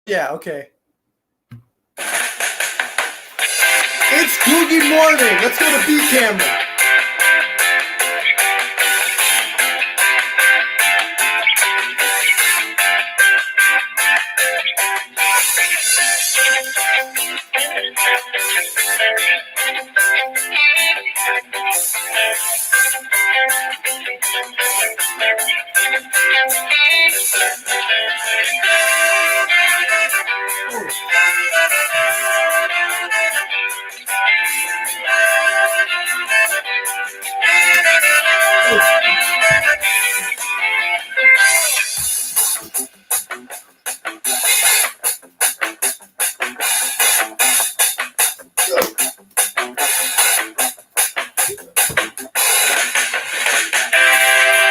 Yeah, okay. It's Googy morning. Let's go to B camera.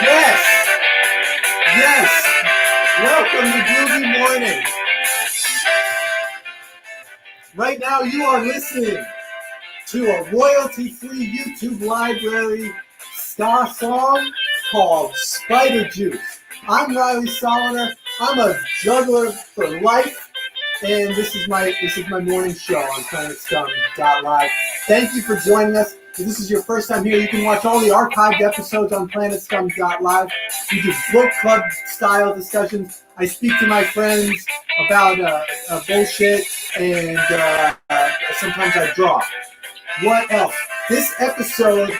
Yes. Yes. Welcome to Googy morning. Right now you are listening to a royalty-free YouTube library ska song called Spider Juice. I'm Riley Soliner. I'm a juggler for life, and this is my morning show on PlanetScum.live. Thank you for joining us. If this is your first time here, you can watch all the archived episodes on PlanetScum.live. We do book club style discussions. I speak to my friends about bullshit, and sometimes I draw. What else? This episode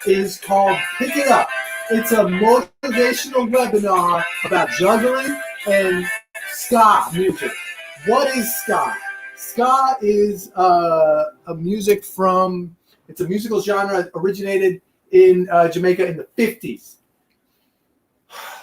is called Pick It Up. It's a motivational webinar about juggling and ska music. What is ska? Ska is a musical genre originated in Jamaica in the 50s.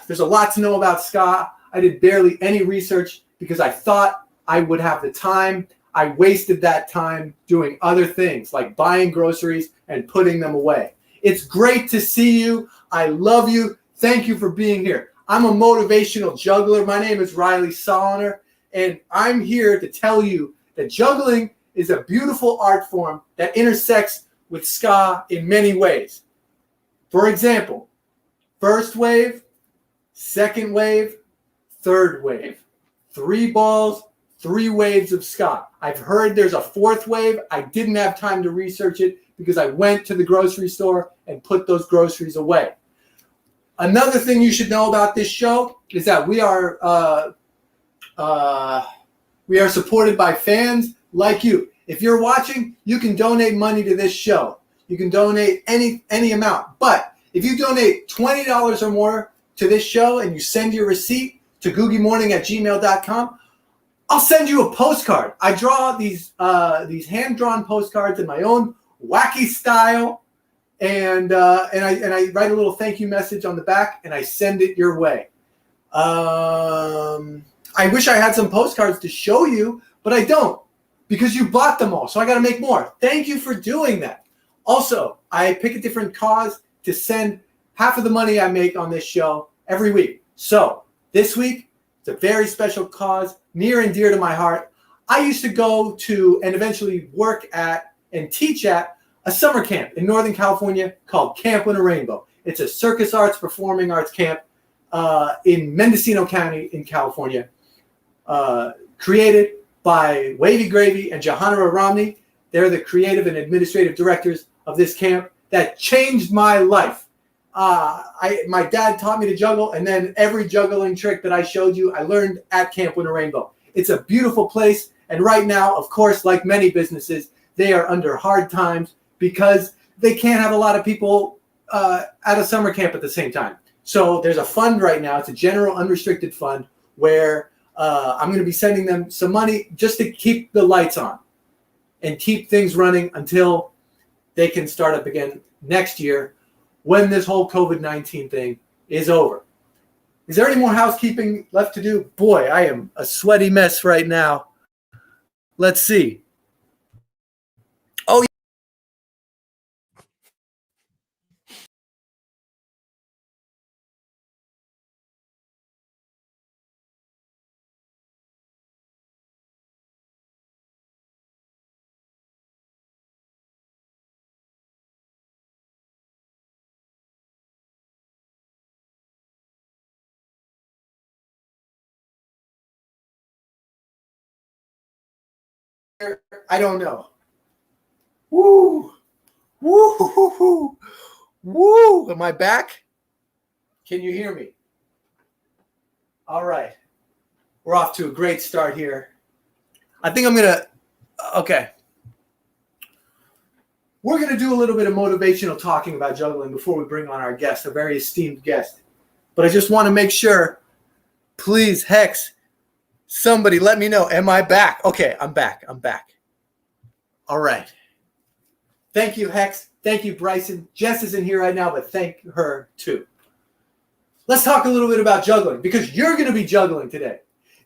There's a lot to know about ska. I did barely any research because I thought I would have the time. I wasted that time doing other things like buying groceries and putting them away. It's great to see you. I love you. Thank you for being here. I'm a motivational juggler. My name is Riley Soliner, and I'm here to tell you that juggling is a beautiful art form that intersects with ska in many ways. For example, first wave, second wave, third wave, 3 balls, 3 waves of ska. I've heard there's a 4th wave. I didn't have time to research it because I went to the grocery store and put those groceries away. Another thing you should know about this show is that we are supported by fans like you. If you're watching, you can donate money to this show. You can donate any amount. But if you donate $20 or more to this show and you send your receipt to googymorning@gmail.com, I'll send you a postcard. I draw these hand-drawn postcards in my own wacky style, and I write a little thank you message on the back, and I send it your way. I wish I had some postcards to show you, but I don't because you bought them all, so I got to make more. Thank you for doing that. Also, I pick a different cause to send half of the money I make on this show every week. So this week, it's a very special cause, near and dear to my heart. I used to go to and eventually work at and teach at a summer camp in Northern California called Camp Winter Rainbow. It's a circus arts, performing arts camp in Mendocino County in California, created by Wavy Gravy and Johanna Romney. They're the creative and administrative directors of this camp that changed my life. My dad taught me to juggle, and then every juggling trick that I showed you, I learned at Camp Winter Rainbow. It's a beautiful place, and right now, of course, like many businesses, they are under hard times because they can't have a lot of people at a summer camp at the same time. So there's a fund right now. It's a general unrestricted fund where I'm going to be sending them some money just to keep the lights on and keep things running until they can start up again next year when this whole COVID-19 thing is over. Is there any more housekeeping left to do? Boy, I am a sweaty mess right now. Let's see. I don't know. Woo! Woo! Woo! Woo! Am I back? Can you hear me? All right. We're off to a great start here. I think I'm going to, okay. We're going to do a little bit of motivational talking about juggling before we bring on our guest, a very esteemed guest. But I just want to make sure, please, Hex, somebody let me know. Am I back? Okay, I'm back. All right. Thank you, Hex. Thank you, Bryson. Jess isn't here right now, but thank her too. Let's talk a little bit about juggling because you're going to be juggling today.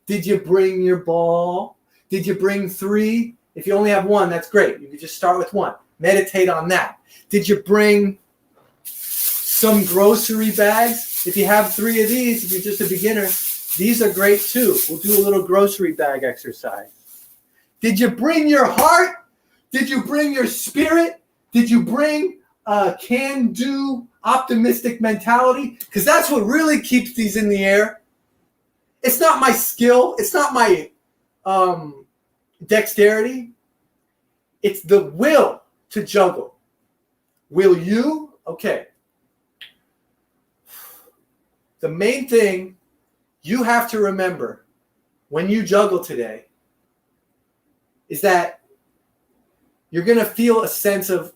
Did you bring your ball? Did you bring 3? If you only have 1, that's great. You can just start with 1. Meditate on that. Did you bring some grocery bags? If you have 3 of these, if you're just a beginner, these are great too. We'll do a little grocery bag exercise. Did you bring your heart? Did you bring your spirit? Did you bring a can-do, optimistic mentality? Because that's what really keeps these in the air. It's not my skill. It's not my dexterity. It's the will to juggle. Will you? Okay. The main thing you have to remember when you juggle today is that you're going to feel a sense of,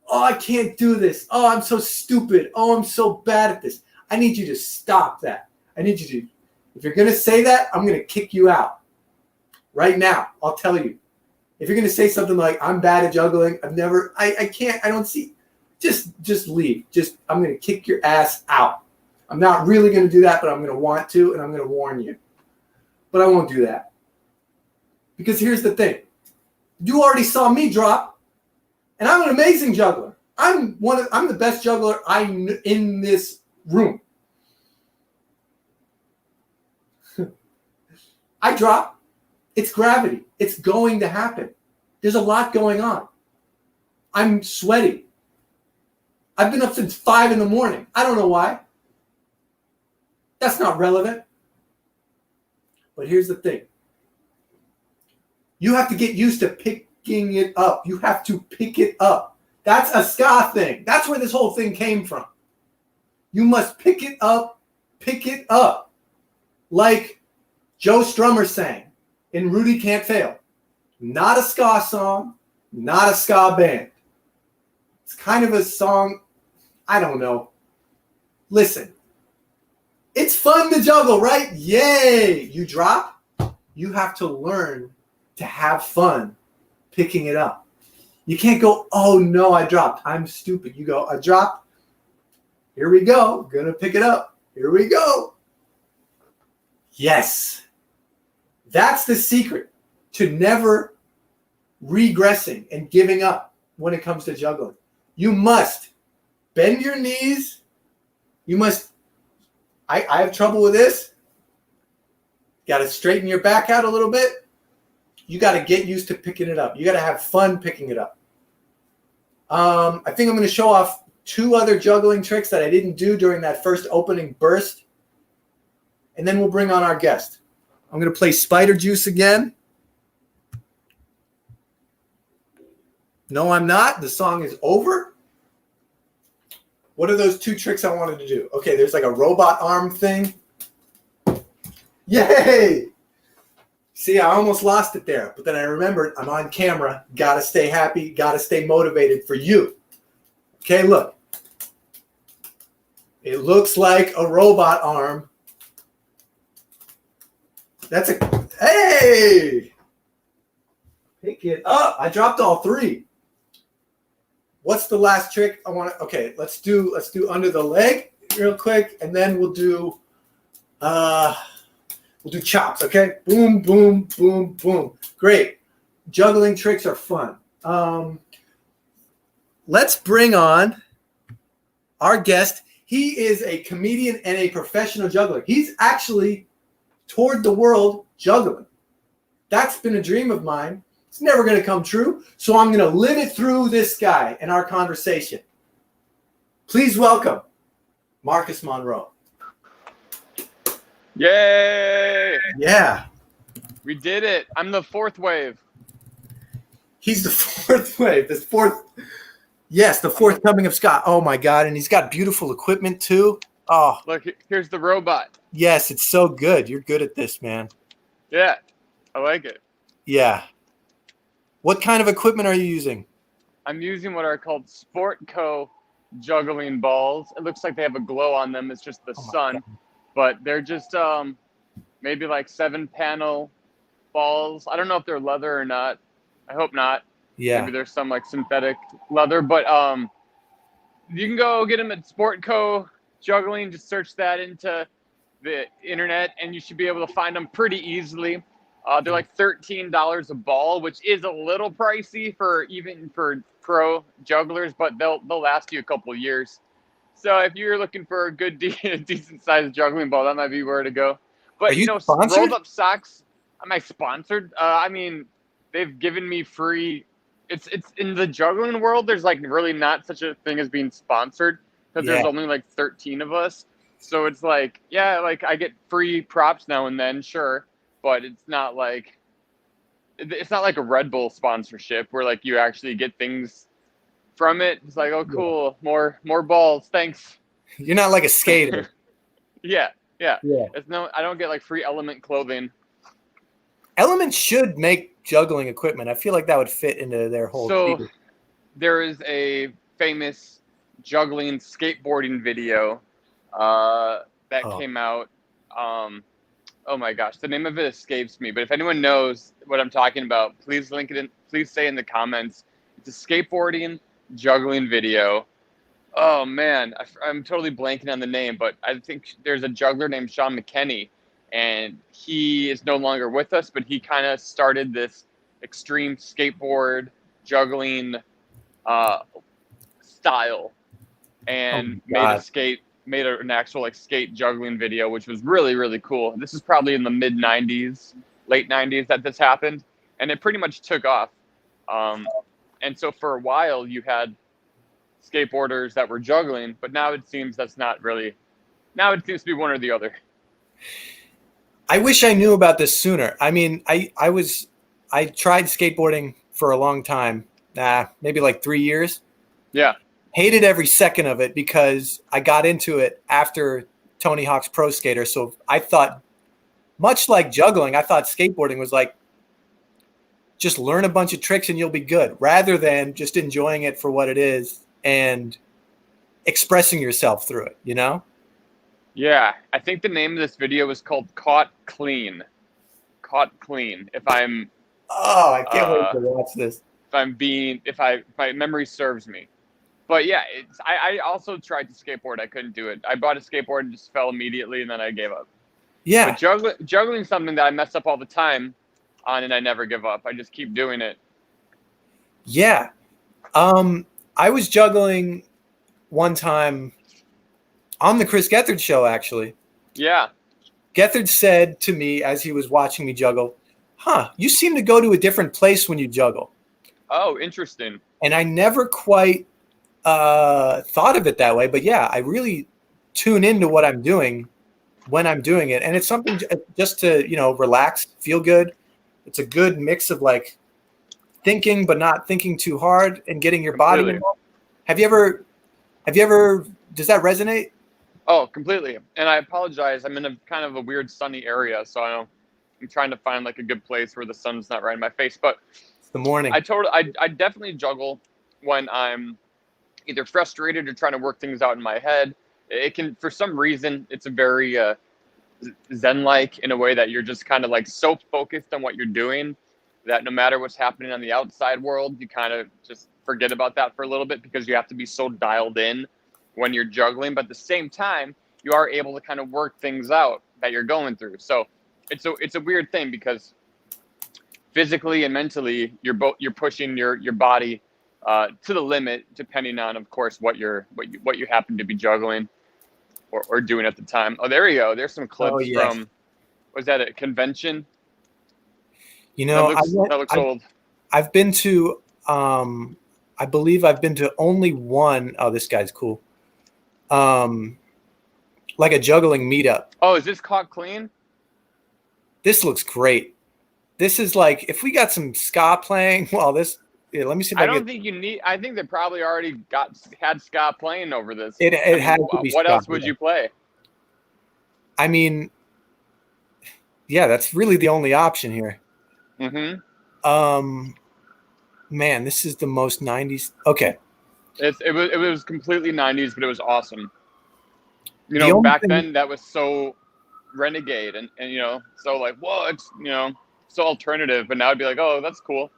oh, I can't do this. Oh, I'm so stupid. Oh, I'm so bad at this. I need you to stop that. I need you to, if you're going to say that, I'm going to kick you out. Right now, I'll tell you. If you're going to say something like, I'm bad at juggling, I can't, I don't see, just leave. I'm going to kick your ass out. I'm not really going to do that, but I'm going to want to, and I'm going to warn you. But I won't do that. Because here's the thing. You already saw me drop, and I'm an amazing juggler. I'm the best juggler in this room. I drop. It's gravity. It's going to happen. There's a lot going on. I'm sweaty. I've been up since 5 in the morning. I don't know why. That's not relevant. But here's the thing. You have to get used to picking it up. You have to pick it up. That's a ska thing. That's where this whole thing came from. You must pick it up. Pick it up. Like Joe Strummer sang in Rudy Can't Fail. Not a ska song, not a ska band. It's kind of a song, I don't know. Listen, it's fun to juggle, right? Yay! You drop, you have to learn to have fun picking it up. You can't go, oh no, I dropped. I'm stupid. You go, I dropped. Here we go. Gonna pick it up. Here we go. Yes. That's the secret to never regressing and giving up when it comes to juggling. You must bend your knees. You must, I have trouble with this. Got to straighten your back out a little bit. You got to get used to picking it up. You got to have fun picking it up. I think I'm going to show off 2 other juggling tricks that I didn't do during that first opening burst. And then we'll bring on our guest. I'm going to play Spider Juice again. No, I'm not. The song is over. What are those 2 tricks I wanted to do? Okay, there's like a robot arm thing. Yay! See, I almost lost it there, but then I remembered I'm on camera. Got to stay happy. Got to stay motivated for you. Okay, look. It looks like a robot arm. That's a, hey! Pick it up. I dropped all 3. What's the last trick I want to, okay, let's do under the leg real quick, and then we'll do chops, okay? Boom, boom, boom, boom. Great. Juggling tricks are fun. Let's bring on our guest. He is a comedian and a professional juggler. He's actually toured the world juggling. That's been a dream of mine. It's never going to come true, so I'm going to live it through this guy and our conversation. Please welcome Marcus Monroe. Yay! Yeah. We did it. I'm the 4th wave. He's the fourth wave. The fourth coming of Scott. Oh my God! And he's got beautiful equipment too. Oh, Look, here's the robot. yes, it's so good. You're good at this, man. Yeah, I like it. Yeah. What kind of equipment are you using? I'm using what are called Sportco juggling balls. It looks like they have a glow on them. It's just the sun, but they're just maybe like 7-panel balls. I don't know if they're leather or not. I hope not. Yeah. Maybe there's some like synthetic leather, but you can go get them at Sportco Juggling. Just search that into the internet, and you should be able to find them pretty easily. They're like $13 a ball, which is a little pricey for pro jugglers, but they'll last you a couple of years. So if you're looking for a good decent sized juggling ball, that might be where to go. But Are you sponsored? rolled up socks. Am I sponsored? I mean, they've given me free. It's in the juggling world. There's like really not such a thing as being sponsored because there's only like 13 of us. So it's like, yeah, like I get free props now and then, sure, but it's not like a Red Bull sponsorship where like you actually get things from it. It's like, oh, cool, more balls, thanks. You're not like a skater. Yeah. I don't get like free Element clothing. Element should make juggling equipment. I feel like that would fit into their whole. So there is a famous juggling skateboarding video that came out. Oh my gosh, the name of it escapes me. But if anyone knows what I'm talking about, please link it in. Please say in the comments. It's a skateboarding juggling video. Oh man, I'm totally blanking on the name, but I think there's a juggler named Sean McKenney, and he is no longer with us. But he kind of started this extreme skateboard juggling style, and made an actual like skate juggling video, which was really, really cool. This is probably in the mid 90s, late 90s that this happened, and it pretty much took off. And so for a while you had skateboarders that were juggling, but now it seems that's not really, now it seems to be one or the other. I wish I knew about this sooner. I mean, I tried skateboarding for a long time, maybe like 3 years. Yeah. Hated every second of it because I got into it after Tony Hawk's Pro Skater. So I thought, much like juggling, I thought skateboarding was like, just learn a bunch of tricks and you'll be good, rather than just enjoying it for what it is and expressing yourself through it, you know? Yeah, I think the name of this video was called Caught Clean. Caught Clean. I can't wait to watch this. If my memory serves me. But yeah, I also tried to skateboard. I couldn't do it. I bought a skateboard and just fell immediately, and then I gave up. Yeah. But juggling is something that I mess up all the time on, and I never give up. I just keep doing it. Yeah. I was juggling one time on the Chris Gethard show, actually. Yeah. Gethard said to me as he was watching me juggle, you seem to go to a different place when you juggle. Oh, interesting. And I never quite thought of it that way. But yeah, I really tune into what I'm doing when I'm doing it. And it's something just to, relax, feel good. It's a good mix of like thinking, but not thinking too hard and getting your body involved. Have you ever, does that resonate? Oh, completely. And I apologize. I'm in a kind of a weird sunny area. So I'm trying to find like a good place where the sun's not right in my face, but it's the morning. I definitely juggle when I'm either frustrated or trying to work things out in my head. It can, for some reason, it's a very Zen-like in a way that you're just kind of like so focused on what you're doing that no matter what's happening on the outside world, you kind of just forget about that for a little bit because you have to be so dialed in when you're juggling. But at the same time, you are able to kind of work things out that you're going through. So it's a weird thing because physically and mentally, you're pushing your body to the limit, depending on, of course, what you happen to be juggling or doing at the time. Oh, there you go. There's some clips from, was that a convention? That looks old. I've been to, I believe I've been to only one. Oh, this guy's cool. Like a juggling meetup. Oh, is this Caught Clean? This looks great. This is like, if we got some ska playing while this Yeah, let me see if I I don't get think you need. I think they probably already had ska playing over this. it. I It mean, had to be what ska, else would yeah. you play? I mean, yeah, that's really the only option here. Mm-hmm. Man, this is the most 90s. Okay. It was completely 90s, but it was awesome. You The know, only back thing, then that was so renegade and you know, so like, whoa, it's, you know, so alternative, but now it'd be like, oh, that's cool.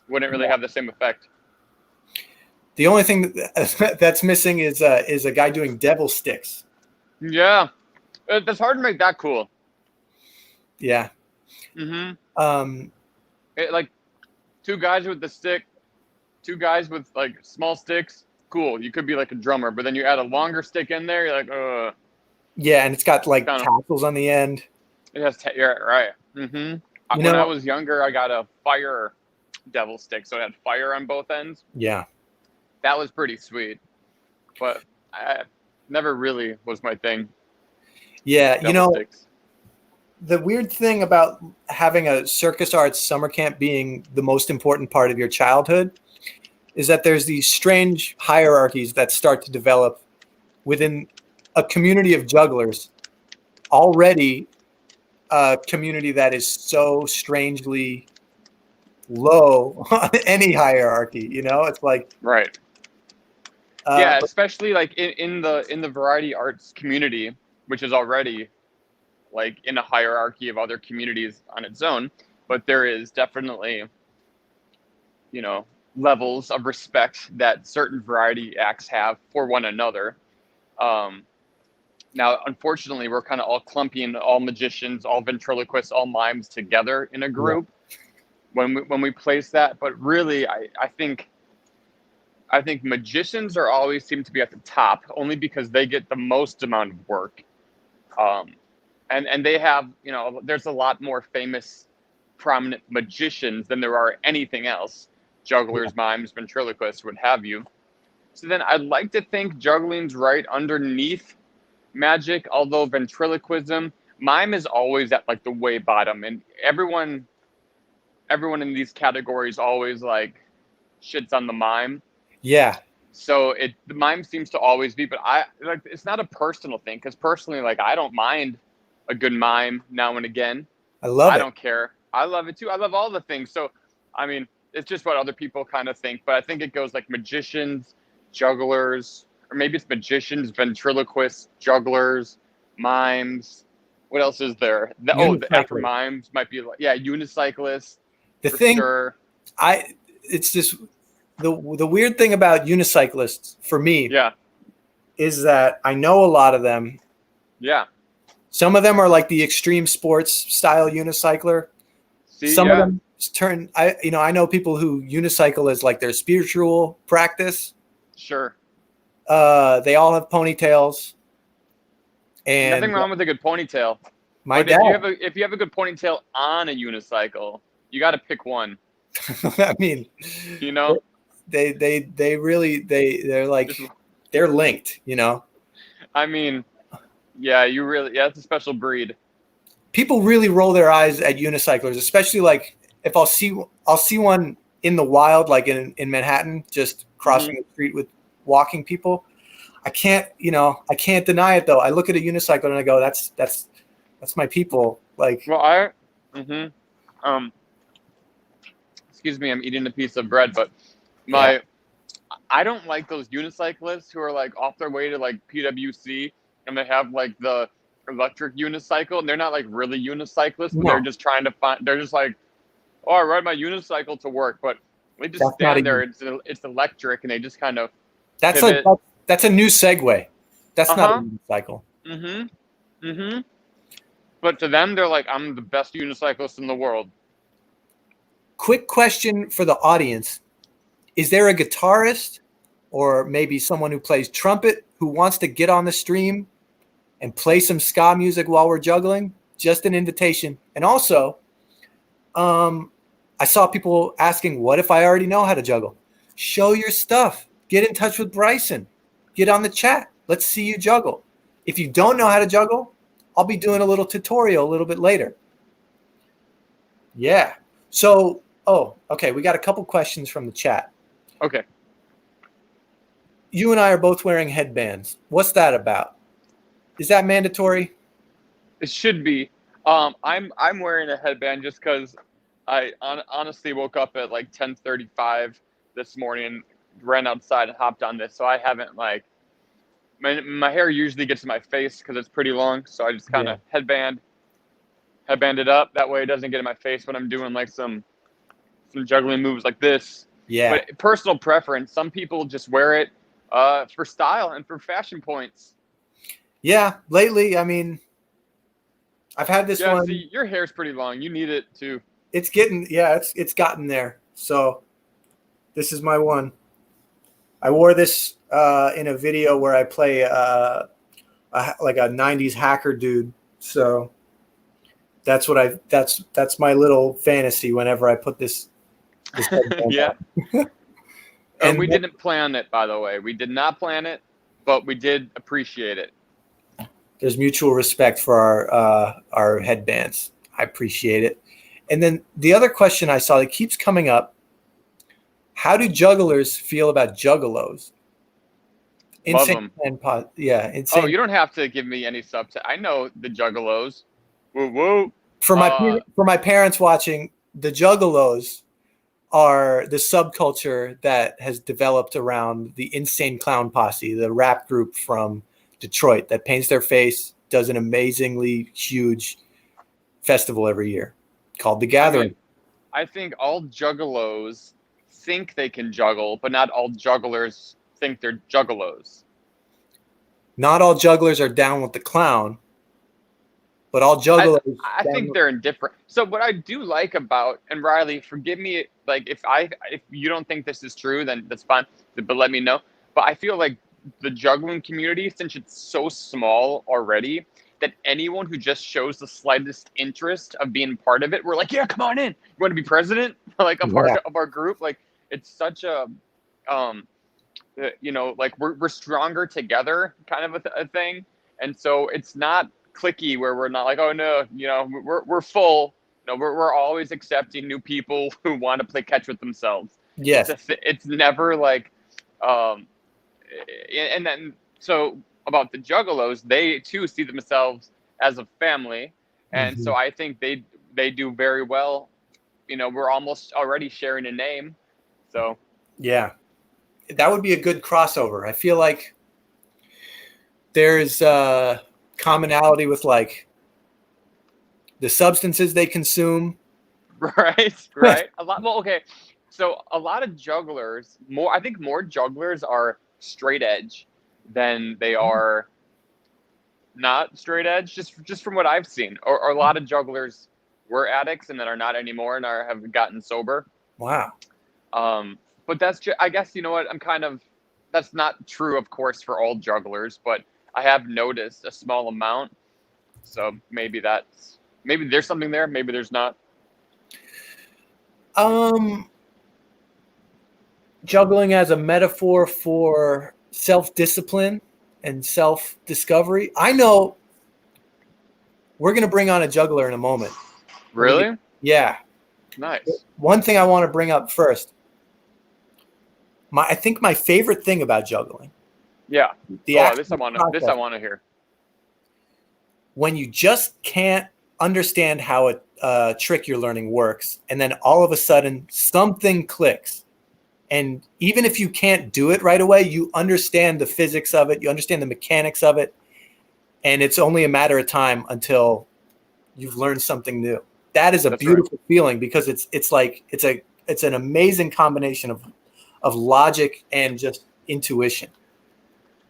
Wouldn't really have the same effect. the only thing that's missing is a guy doing devil sticks. Yeah. It's hard to make that cool. Yeah. Mm-hmm. Like two guys with the stick, two guys with like small sticks, cool. You could be like a drummer, but then you add a longer stick in there, you're like, Yeah, and it's got like kind of, tassels on the end. it has, yeah, right. Mm-hmm. You When I know, was younger, I got a fire devil stick, so it had fire on both ends. yeah. That was pretty sweet, but I never really was my thing. Yeah, you Devil know, sticks. the weird thing about having a circus arts summer camp being the most important part of your childhood is that there's these strange hierarchies that start to develop within a community of jugglers, already a community that is so strangely low on any hierarchy. You know, it's like, Right. Yeah, but especially like in the variety arts community, which is already like in a hierarchy of other communities on its own, but there is definitely, you know, levels of respect that certain variety acts have for one another. Um, Now, unfortunately, we're kind of all clumping all magicians, all ventriloquists, all mimes together in a group when we place that. But really, I think magicians are always seem to be at the top, only because they get the most amount of work, um, and they have, you know, there's a lot more famous, prominent magicians than there are anything else, jugglers, mimes, ventriloquists, what have you. So then I'd like to think juggling's right underneath magic, although ventriloquism, mime is always at like the way bottom, and everyone in these categories always like shits on the mime. yeah, So the mime seems to always be, but I like, it's not a personal thing, because personally, like, I don't mind a good mime now and again. I love I it. don't care. I love it too. I love all the things. So I mean, it's just what other people kind of think, but I think it goes like magicians, jugglers, or maybe it's magicians, ventriloquists, jugglers, mimes. What else is there? After Unicycler. mimes might be like, yeah, unicyclists The for thing, sure. it's just the weird thing about unicyclists for me Yeah, is that I know a lot of them. yeah. Some of them are like the extreme sports style unicycler. See, Some of yeah, them I know people who unicycle as like their spiritual practice. sure. They all have ponytails. And Nothing wrong with a good ponytail. my But dad, if you have a good ponytail on a unicycle, you got to pick one. I mean, You know, they really they're like Just- they're linked, you know. I mean, yeah, it's a special breed. People really roll their eyes at unicyclers, especially like if I'll see one in the wild, like in Manhattan, just crossing the street with walking people. I can't deny it though. I look at a unicycle and I go, that's my people. Like, Well, excuse me, I'm eating a piece of bread, but I don't like those unicyclists who are like off their way to like PWC and they have like the electric unicycle, and they're not like really unicyclists, but they're just trying to they're just like, oh, I ride my unicycle to work, but they just stand there. It's electric, and they just kind of that's pivot. that's a new segue. That's not a unicycle. But to them, they're like, I'm the best unicyclist in the world. Quick question for the audience. Is there a guitarist or maybe someone who plays trumpet who wants to get on the stream and play some ska music while we're juggling? Just an invitation. And also, I saw people asking, what if I already know how to juggle? Show your stuff. Get in touch with Bryson. Get on the chat. Let's see you juggle. If you don't know how to juggle, I'll be doing a little tutorial a little bit later. Yeah. So Oh, okay. We got a couple questions from the chat. Okay. You and I are both wearing headbands. What's that about? Is that mandatory? It should be. I'm wearing a headband just because I honestly woke up at like 10:35 this morning, ran outside and hopped on this. So I haven't like my hair usually gets to my face because it's pretty long. So I just kind of headband it up. That way it doesn't get in my face when I'm doing like some juggling moves like this. Yeah. But personal preference. Some people just wear it for style and for fashion points. Yeah. Lately, I mean, I've had this one. See, your hair's pretty long. You need it too. It's getting, it's gotten there. So this is my one. I wore this in a video where I play like a 90s hacker dude. So that's what that's my little fantasy whenever I put this yeah. And we didn't plan it, by the way. We did not plan it, but we did appreciate it. There's mutual respect for our headbands. I appreciate it. And then the other question I saw that keeps coming up: how do jugglers feel about juggalos? Love them. Insane. Oh, you don't have to give me any subtext. I know the juggalos. Woo woo. For my parents watching, the juggalos are the subculture that has developed around the Insane Clown Posse, the rap group from Detroit that paints their face, does an amazingly huge festival every year called The Gathering. I think all juggalos think they can juggle, but not all jugglers think they're juggalos. Not all jugglers are down with the clown, but all juggalos. I think they're indifferent. So what I do like about, and Riley, forgive me, like if you don't think this is true, then that's fine, but let me know. But I feel like the juggling community, since it's so small already, that anyone who just shows the slightest interest of being part of it, we're like, yeah, come on in. You want to be president? Like a part of our group? Like it's such a, like we're stronger together kind of a thing. And so it's not cliquey where we're not like, oh no, we're full. No, we're always accepting new people who want to play catch with themselves. Yes. It's never like, and then so about the juggalos, they too see themselves as a family, and so I think they do very well. We're almost already sharing a name, so yeah, that would be a good crossover. I feel like there's commonality with like the substances they consume. Right. A lot. Well, okay. So a lot of jugglers, I think more jugglers are straight edge than they are not straight edge, just from what I've seen. Or a lot of jugglers were addicts and then are not anymore and have gotten sober. Wow. But that's just, I guess, you know what, that's not true, of course, for all jugglers, but I have noticed a small amount. So maybe there's something there, maybe there's not. Juggling as a metaphor for self-discipline and self-discovery. I know we're going to bring on a juggler in a moment. Really? Yeah. Nice. One thing I want to bring up first. I think my favorite thing about juggling. Yeah. This I want to hear. When you just can't understand how a trick you're learning works, and then all of a sudden something clicks. And even if you can't do it right away, you understand the physics of it, you understand the mechanics of it, and it's only a matter of time until you've learned something new. That is a beautiful feeling because it's an amazing combination of logic and just intuition.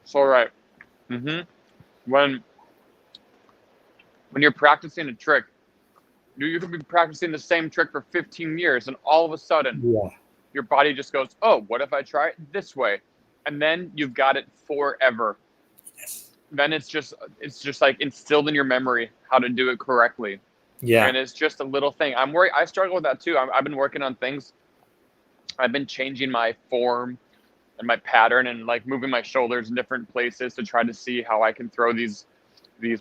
So right. When you're practicing a trick, you could be practicing the same trick for 15 years, and all of a sudden, your body just goes, oh, what if I try it this way? And then you've got it forever. Yes. Then it's just like instilled in your memory how to do it correctly. Yeah. And it's just a little thing. I struggle with that too. I've been working on things. I've been changing my form and my pattern and like moving my shoulders in different places to try to see how I can throw these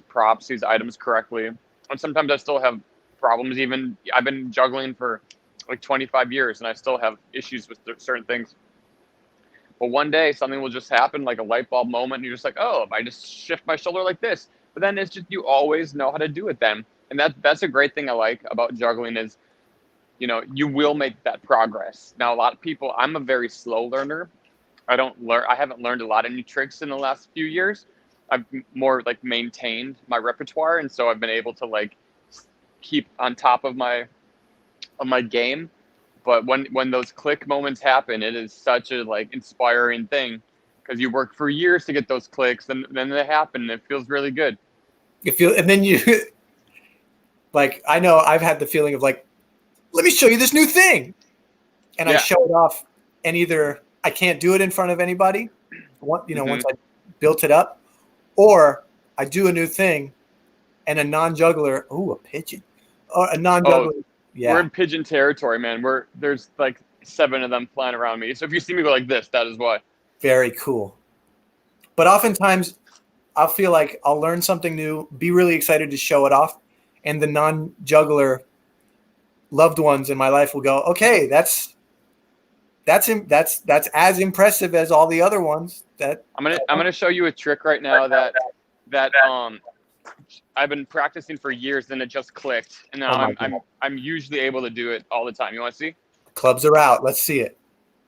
props, these items correctly. And sometimes I still have problems. Even I've been juggling for like 25 years, and I still have issues with certain things. But one day something will just happen, like a light bulb moment, and you're just like, oh, if I just shift my shoulder like this. But then it's just, you always know how to do it then. And that's a great thing I like about juggling is, you know, you will make that progress. Now, a lot of people, I'm a very slow learner. I haven't learned a lot of new tricks in the last few years. I've more like maintained my repertoire. And so I've been able to like keep on top of my game. But when those click moments happen, it is such a like inspiring thing, because you work for years to get those clicks, and then they happen, and it feels really good. And then you like, I know I've had the feeling of like, let me show you this new thing, and I show it off, and either I can't do it in front of anybody, once I built it up, or I do a new thing, and a non-juggler, a pigeon, or a non-juggler. Yeah. We're in pigeon territory, man. There's like 7 of them flying around me. So if you see me go like this, that is why. Very cool. But oftentimes I'll feel like I'll learn something new, be really excited to show it off, and the non-juggler loved ones in my life will go, okay, that's as impressive as all the other ones. I'm gonna show you a trick right now that I've been practicing for years, and it just clicked, and now I'm usually able to do it all the time. You want to see? Clubs are out. Let's see it.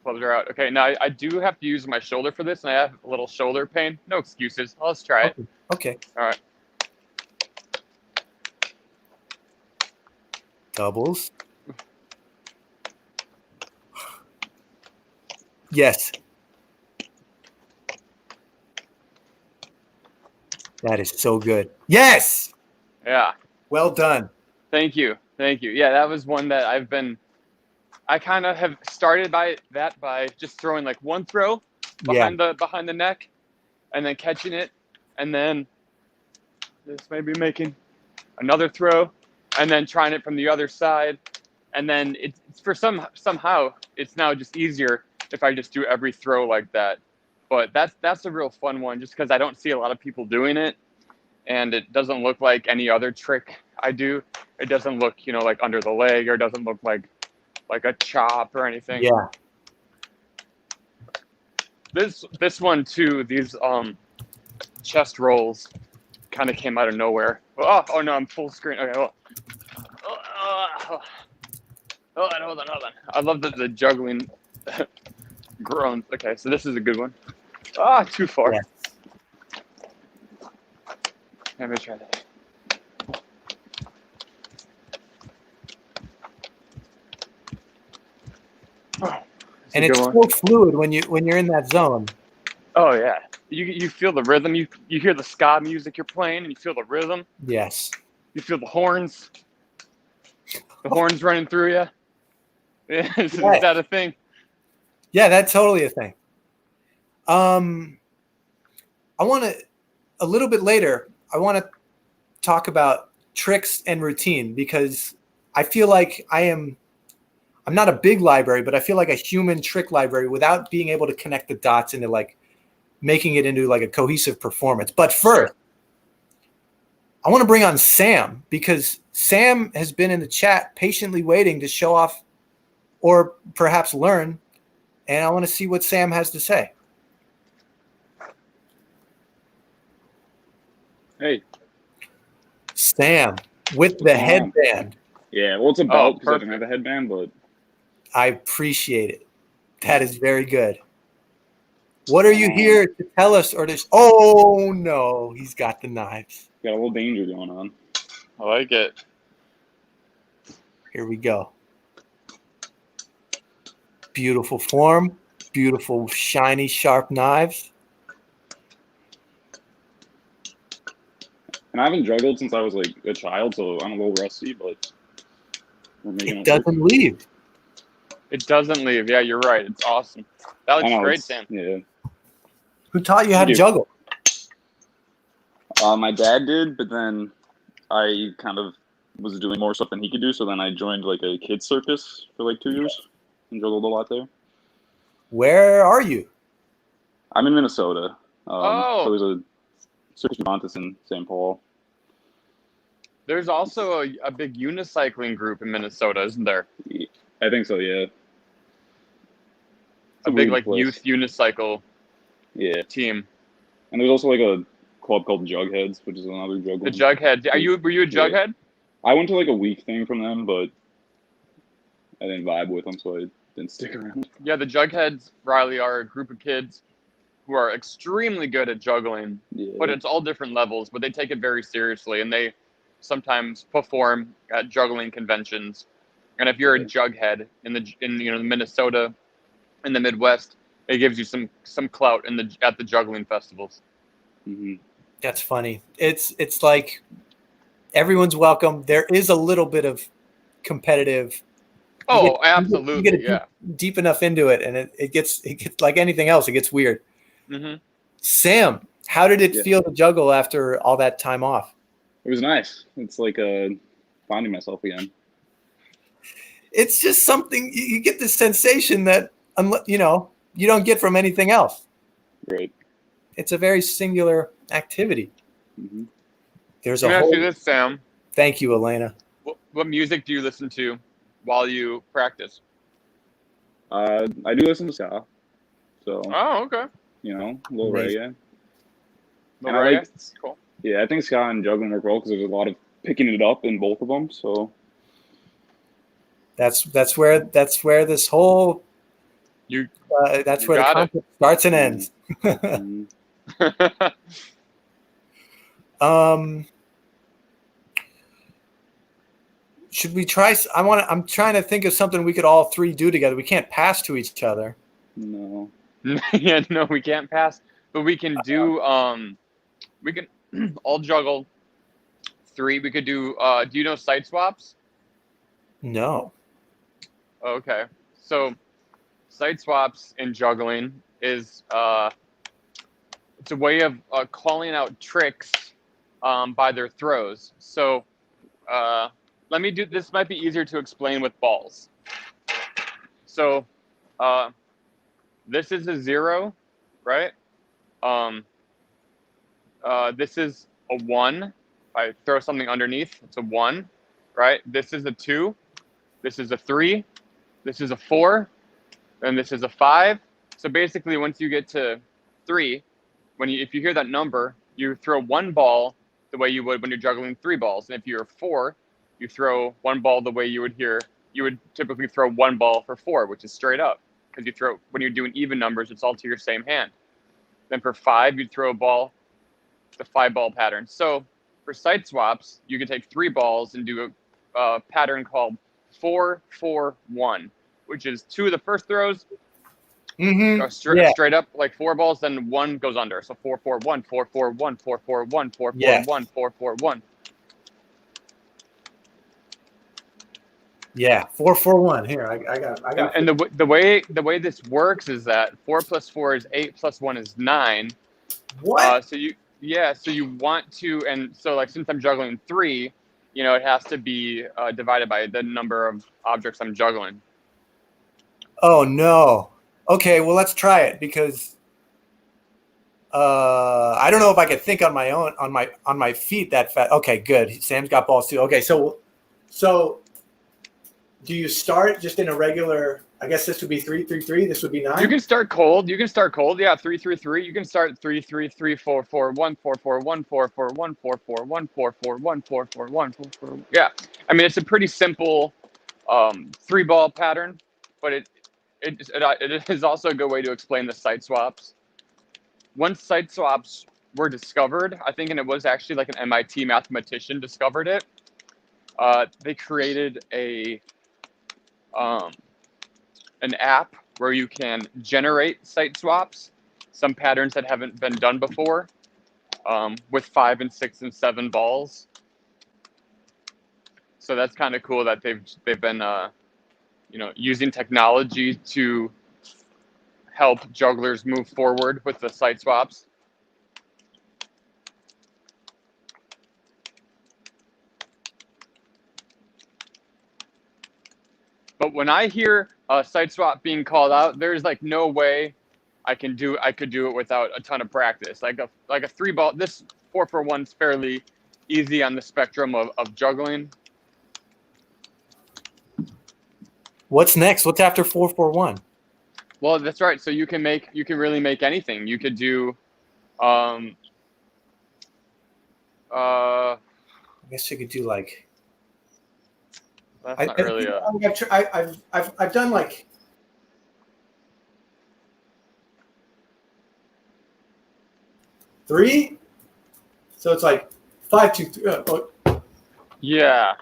Clubs are out. Okay, now I do have to use my shoulder for this, and I have a little shoulder pain. No excuses. Let's try it. Okay. All right. Doubles. Yes. That is so good. Yes. Yeah. Well done. Thank you. Yeah, that was one that I kind of have started by just throwing like one throw behind the neck, and then catching it, and then this maybe making another throw, and then trying it from the other side, and then it's somehow it's now just easier if I just do every throw like that. But that's a real fun one, just because I don't see a lot of people doing it, and it doesn't look like any other trick I do. It doesn't look, like under the leg, or it doesn't look like a chop or anything. Yeah. This one too, these chest rolls kind of came out of nowhere. Oh no, I'm full screen. Okay, hold on. I love the juggling groans. Okay, so this is a good one. Too far. Yeah. Let me try that. And it's so fluid when you're in that zone. Oh yeah, you feel the rhythm. You hear the ska music you're playing, and you feel the rhythm. Yes. You feel the horns. The horns running through you. Is that a thing? Yeah, that's totally a thing. I want to, a little bit later, I want to talk about tricks and routine, because I feel like I'm not a big library, but I feel like a human trick library without being able to connect the dots into like making it into like a cohesive performance. But first, I want to bring on Sam, because Sam has been in the chat patiently waiting to show off or perhaps learn. And I want to see what Sam has to say. Hey. Sam with the headband. Yeah, well, it's a belt because I don't have a headband, but I appreciate it. That is very good. What are you here to tell us, or to? Oh no, he's got the knives. Got a little danger going on. I like it. Here we go. Beautiful form, beautiful, shiny, sharp knives. And I haven't juggled since I was like a child, so I'm a little rusty, but it doesn't leave. It doesn't leave. Yeah, you're right. It's awesome. That looks great, Sam. Yeah. Who taught you how to juggle? My dad did, but then I kind of was doing more stuff than he could do, so then I joined like a kids circus for like 2 years and juggled a lot there. Where are you? I'm in Minnesota. So there's a Circus Montes in St. Paul. There's also a big unicycling group in Minnesota, isn't there? I think so. Yeah. It's A big weird like place. youth unicycle Yeah. team. And there's also like a club called Jugheads, which is another juggling. The Jughead. Were you a Yeah. Jughead? I went to like a week thing from them, but I didn't vibe with them, so I didn't stick around. Yeah, the Jugheads, Riley, are a group of kids who are extremely good at juggling, Yeah. but it's all different levels. But they take it very seriously, and they sometimes perform at juggling conventions. And if you're a Jughead in Minnesota, in the Midwest, it gives you some clout at the juggling festivals. Mm-hmm. That's funny. It's like everyone's welcome. There is a little bit of competitive. Oh, You get absolutely, yeah. deep enough into it, and it gets like anything else. It gets weird. Mm-hmm. Sam, how did it Yeah. feel to juggle after all that time off? It was nice. It's like finding myself again. It's just something you get this sensation that you don't get from anything else. Right. It's a very singular activity. Mm-hmm. There's Let a me ask whole. you this, Sam. Thank you, Elena. What music do you listen to while you practice? I do listen to ska, so Oh, okay. a little Amazing. reggae. The And I reggae? like, Cool. yeah, I think ska and juggling work well because there's a lot of picking it up in both of them. So That's where this whole that's You where the got it. concept starts and ends. mm-hmm. Should we try? I'm trying to think of something we could all three do together. We can't pass to each other. No. Yeah, no, we can't pass, but we can do. We can all juggle 3. We could do. Do you know side swaps? No. Okay, so side swaps in juggling is it's a way of calling out tricks by their throws. So let me do this. Might be easier to explain with balls. So this is a 0, right? This is a 1. If I throw something underneath, it's a 1, right? This is a 2. This is a 3. This is a 4. And this is a 5. So basically, once you get to 3, if you hear that number, you throw 1 ball the way you would when you're juggling 3 balls. And if you're 4, you throw 1 ball the way you would typically throw 1 ball for 4, which is straight up. Because when you're doing even numbers, it's all to your same hand. Then for 5, you'd throw a ball, the 5-ball pattern. So for side swaps, you can take 3 balls and do a pattern called 4-4-1, which is 2 of the first throws go straight up like 4 balls, then 1 goes under. So 4-4-1, 4-4-1, 4-4-1, 4-4-1, 4-4-1. Yeah, 4-4-1. Here, I got. And the way this works is that 4 + 4 is 8 + 1 is 9. What? So you want to, and so like since I'm juggling 3, it has to be divided by the number of objects I'm juggling. Oh no. Okay, well let's try it because I don't know if I could think on my own on my feet that fast. Okay, good. Sam's got balls too. Okay, so do you start just in a regular? I guess this would be 3-3-3. This would be 9. You can start cold. Yeah, 3-3-3. You can start 3-3-3, 4-4-1, 4-4-1, 4-4-1, 4-4-1, 4-4-1, 4-4-1, 4-4. Yeah, I mean it's a pretty simple 3-ball pattern, but it is also a good way to explain the side swaps. Once side swaps were discovered, I think, and it was actually like an MIT mathematician discovered it. They created an app where you can generate site swaps, some patterns that haven't been done before, with 5 and 6 and 7 balls. So that's kind of cool that they've been using technology to help jugglers move forward with the site swaps. But when I hear a site swap being called out, there's like no way I could do it without a ton of practice. Like a 3-ball, this 4-4-1 is fairly easy on the spectrum of juggling. What's next? What's after 441? Well, that's right. So you can really make anything. You could do, I guess you could do like. that's not really I've done like. Three, so it's like 5, 2, 3. yeah.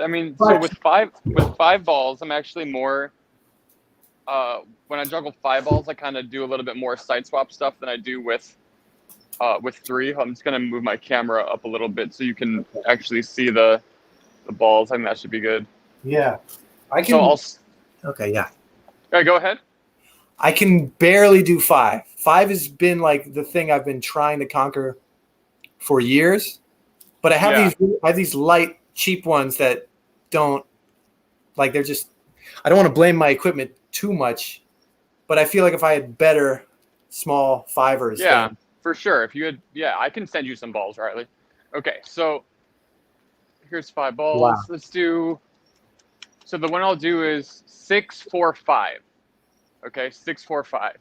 I mean, so with five balls, I'm actually more. When I juggle 5 balls, I kind of do a little bit more side swap stuff than I do with 3. I'm just gonna move my camera up a little bit so you can actually see the balls. I think that should be good. Yeah, I can. So I'll. Okay, yeah. All right, go ahead. I can barely do 5. 5 has been like the thing I've been trying to conquer for years, but I have these light, cheap ones that don't like. They're just. I don't want to blame my equipment too much, but I feel like if I had better small 5ers, Yeah, then, for sure. If you had, I can send you some balls, Riley. Okay, so here's 5 balls. Wow. Let's do. So the one I'll do is 6, 4, 5. Okay, 6, 4, 5.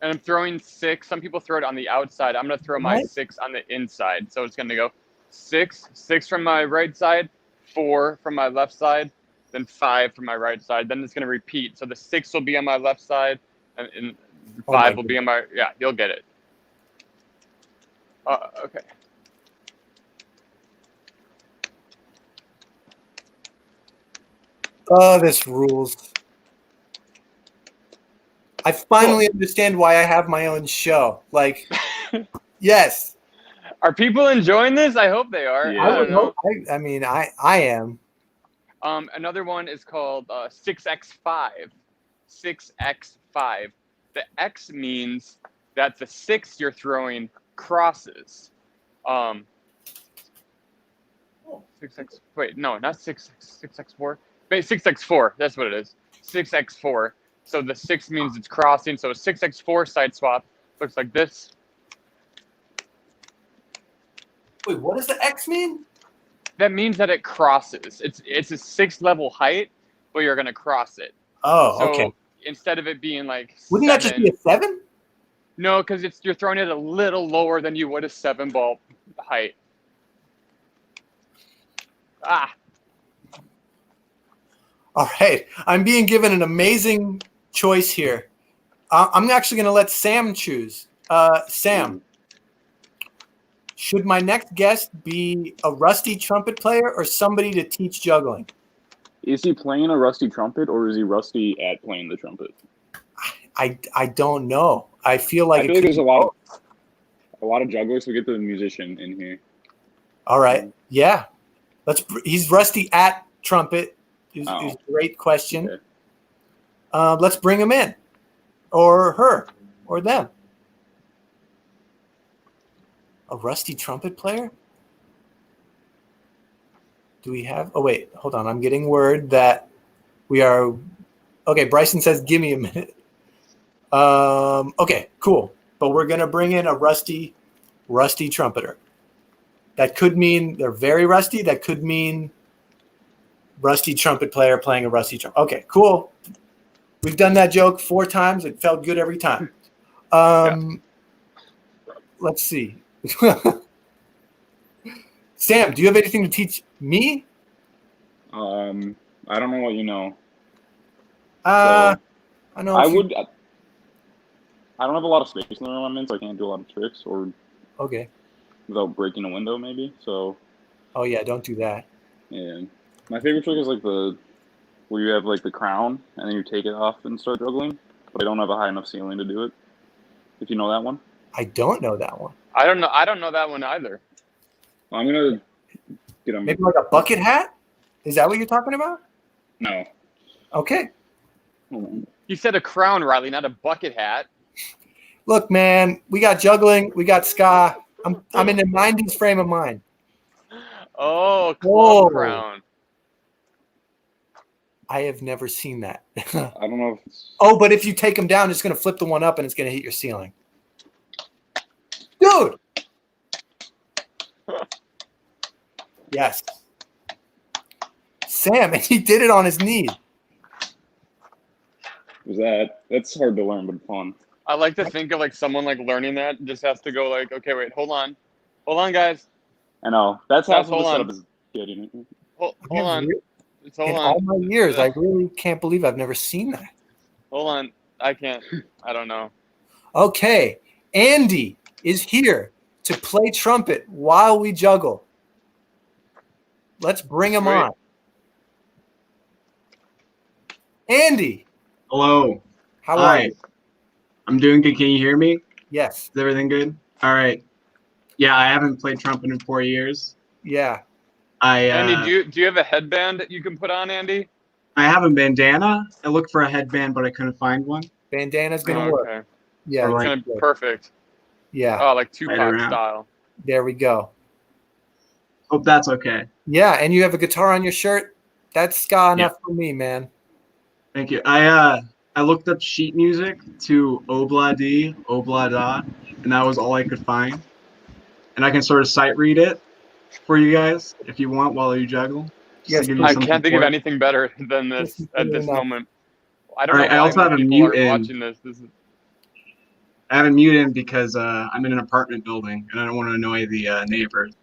And I'm throwing 6. Some people throw it on the outside. I'm gonna throw my 6 on the inside. So it's gonna go 6, 6 from my right side, 4 from my left side, then 5 from my right side. Then it's gonna repeat. So the 6 will be on my left side, and 5 will be on my. Yeah, you'll get it. Okay. Oh, this rules. I finally understand why I have my own show. Like, yes. Are people enjoying this? I hope they are. Yeah. I don't know. I mean, I am. Another one is called 6x5. 6x5. The X means that the 6 you're throwing crosses. 6x. Wait, no, not 6x4. 6x4. That's what it is. 6x4. So the 6 means it's crossing. So a 6x4 side swap looks like this. Wait, what does the X mean? That means that it crosses. It's a 6-level height, but you're gonna cross it. Oh, So okay. instead of it being like Wouldn't 7, that just be a 7? No, because you're throwing it a little lower than you would a 7-ball height. All right. I'm being given an amazing choice here. I'm actually going to let Sam choose. Sam, should my next guest be a rusty trumpet player or somebody to teach juggling? Is he playing a rusty trumpet, or is he rusty at playing the trumpet? I don't know. I feel like there's a lot of jugglers who get the musician in here. All right. Yeah. He's rusty at trumpet. Is a great question. Okay. Let's bring him in, or her, or them. A rusty trumpet player? Do we have? Oh wait, hold on. I'm getting word that we are. Okay, Bryson says, "Give me a minute." Okay, cool. But we're gonna bring in a rusty trumpeter. That could mean they're very rusty. That could mean rusty trumpet player playing a rusty trumpet. Okay, cool. We've done that joke 4 times. It felt good every time. Let's see. Sam, do you have anything to teach me? I don't know what you know. I know. I don't have a lot of space in the room I'm in, so I can't do a lot of tricks without breaking a window, maybe. So. Oh yeah, don't do that. Yeah, my favorite trick is like where you have like the crown and then you take it off and start juggling, but I don't have a high enough ceiling to do it. If you know that one. I don't know that one. I don't know that one either. Well, I'm gonna get on. Maybe like a bucket hat? Is that what you're talking about? No. Okay. You said a crown, Riley, not a bucket hat. Look, man, we got juggling, we got ska. I'm in the 90s frame of mind. Oh, club crown. I have never seen that. I don't know if it's... Oh, but if you take them down, it's going to flip the one up and it's going to hit your ceiling. Dude! Sam, and he did it on his knee. Was that's hard to learn, but fun. I like to think of like someone like learning that just has to go like, okay, wait, hold on, guys, I know. That's half of hold the on. setup is getting it. hold on, just hold In on. all my years, I really can't believe I've never seen that. Hold on, I can't. I don't know. Okay, Andy is here to play trumpet while we juggle. Let's bring him Sweet. on. Andy, Hello. how are Hi. you? I'm doing good. Can you hear me? Yes. Is everything good? All right. Yeah, I haven't played trumpet in 4 years. Yeah. Andy, do you have a headband that you can put on, Andy? I have a bandana. I looked for a headband, but I couldn't find one. Bandana's gonna Oh, work. okay. Yeah. Or It's like gonna be good. perfect. Yeah. Oh, like Right Tupac around. style. There we go. Hope that's okay. Yeah, and you have a guitar on your shirt. That's ska enough for me, man. Thank you. I looked up sheet music to Obla Di, Obla Da, and that was all I could find. And I can sort of sight read it for you guys if you want while you juggle. Just Yes, to give you I some can't think of support. anything better than this at this enough. moment. I don't All right, know I why also more have a people mute are in. watching this. This is I have a mute in because I'm in an apartment building and I don't want to annoy the neighbors.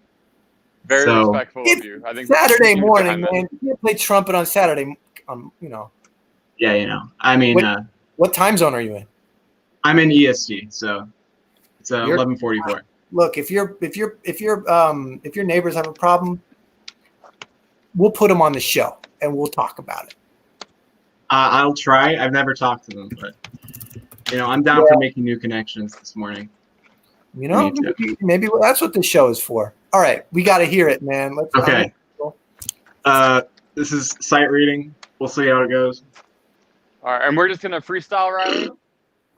very So- respectful It's of you. I think Saturday you can get morning, behind that. man. You can't play trumpet on Saturday. You know. Yeah, you know. I mean, Wait. What time zone are you in? I'm in EST, so it's You're- 11:44. Look, if your neighbors have a problem, we'll put them on the show and we'll talk about it. I'll try. I've never talked to them, but I'm down for making new connections this morning. You know, maybe that's what the show is for. All right, we got to hear it, man. Let's. Okay. This is sight reading. We'll see how it goes. All right, and we're just gonna freestyle, Riley.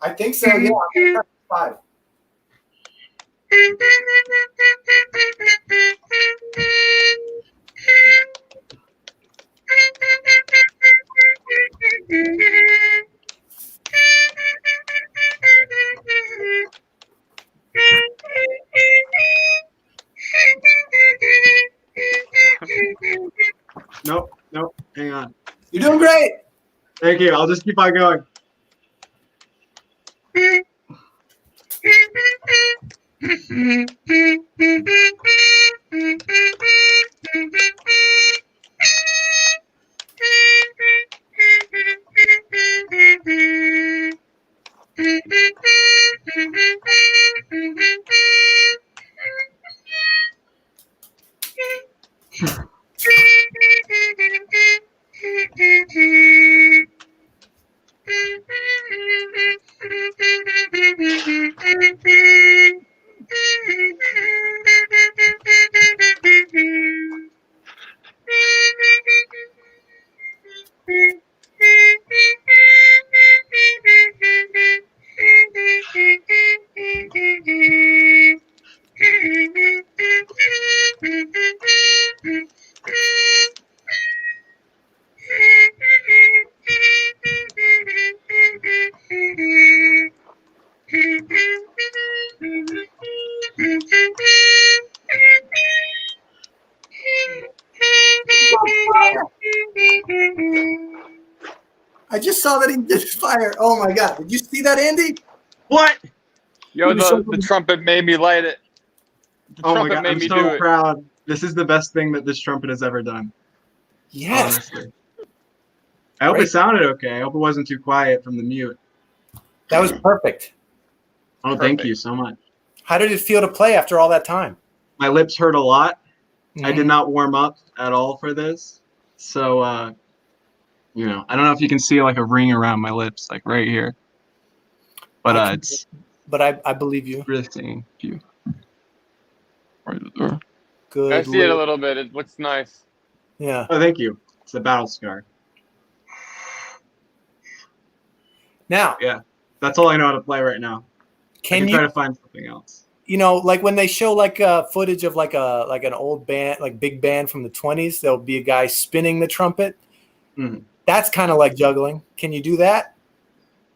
I think so. Yeah. 5. Nope. Hang on. You're doing great. Thank you. I'll just keep on going. I just saw that he did fire. Oh my God! Did you see that, Andy? What? Yo, the trumpet made me light it. The Oh my trumpet God! made I'm me do so it. proud. This is the best thing that this trumpet has ever done. Yes. Honestly. I hope Great. it sounded okay. I hope it wasn't too quiet from the mute. That was perfect. Oh, thank you so much. How did it feel to play after all that time? My lips hurt a lot. I did Mhm. not warm up at all for this. So, I don't know if you can see like a ring around my lips, like right here. But it's But I believe you. really you. Right there. Good. I see it a little bit. It looks nice. Yeah. Oh, thank you. It's a battle scar. Now, Yeah, that's all I know how to play right now. I can try you, to find something else. like when they show like footage of like an old band, like big band from the 20s, there'll be a guy spinning the trumpet. Mhm. That's kind of like juggling. Can you do that?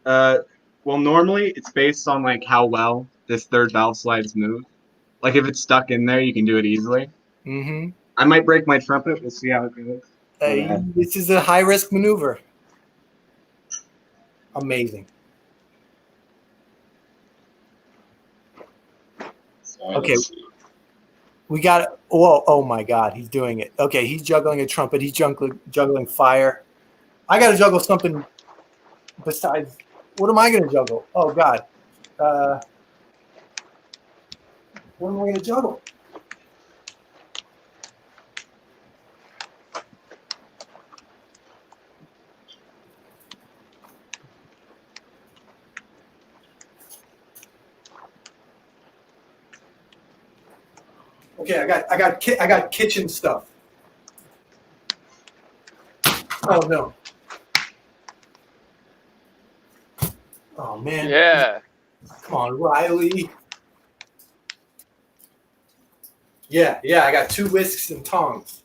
Well, normally it's based on like how well this third valve slides move. Like if it's stuck in there, you can do it easily. Mm-hmm. I might break my trumpet. We'll see how it goes. This is a high-risk maneuver. Amazing. Okay. We got it. Whoa, oh my God, he's doing it. Okay, he's juggling a trumpet. He's juggling fire. I got to juggle something besides. What am I going to juggle? Oh, God. What am I going to juggle? Okay, I got kitchen stuff. Oh no. Oh man. Yeah. Come on, Riley. Yeah, I got 2 whisks and tongs.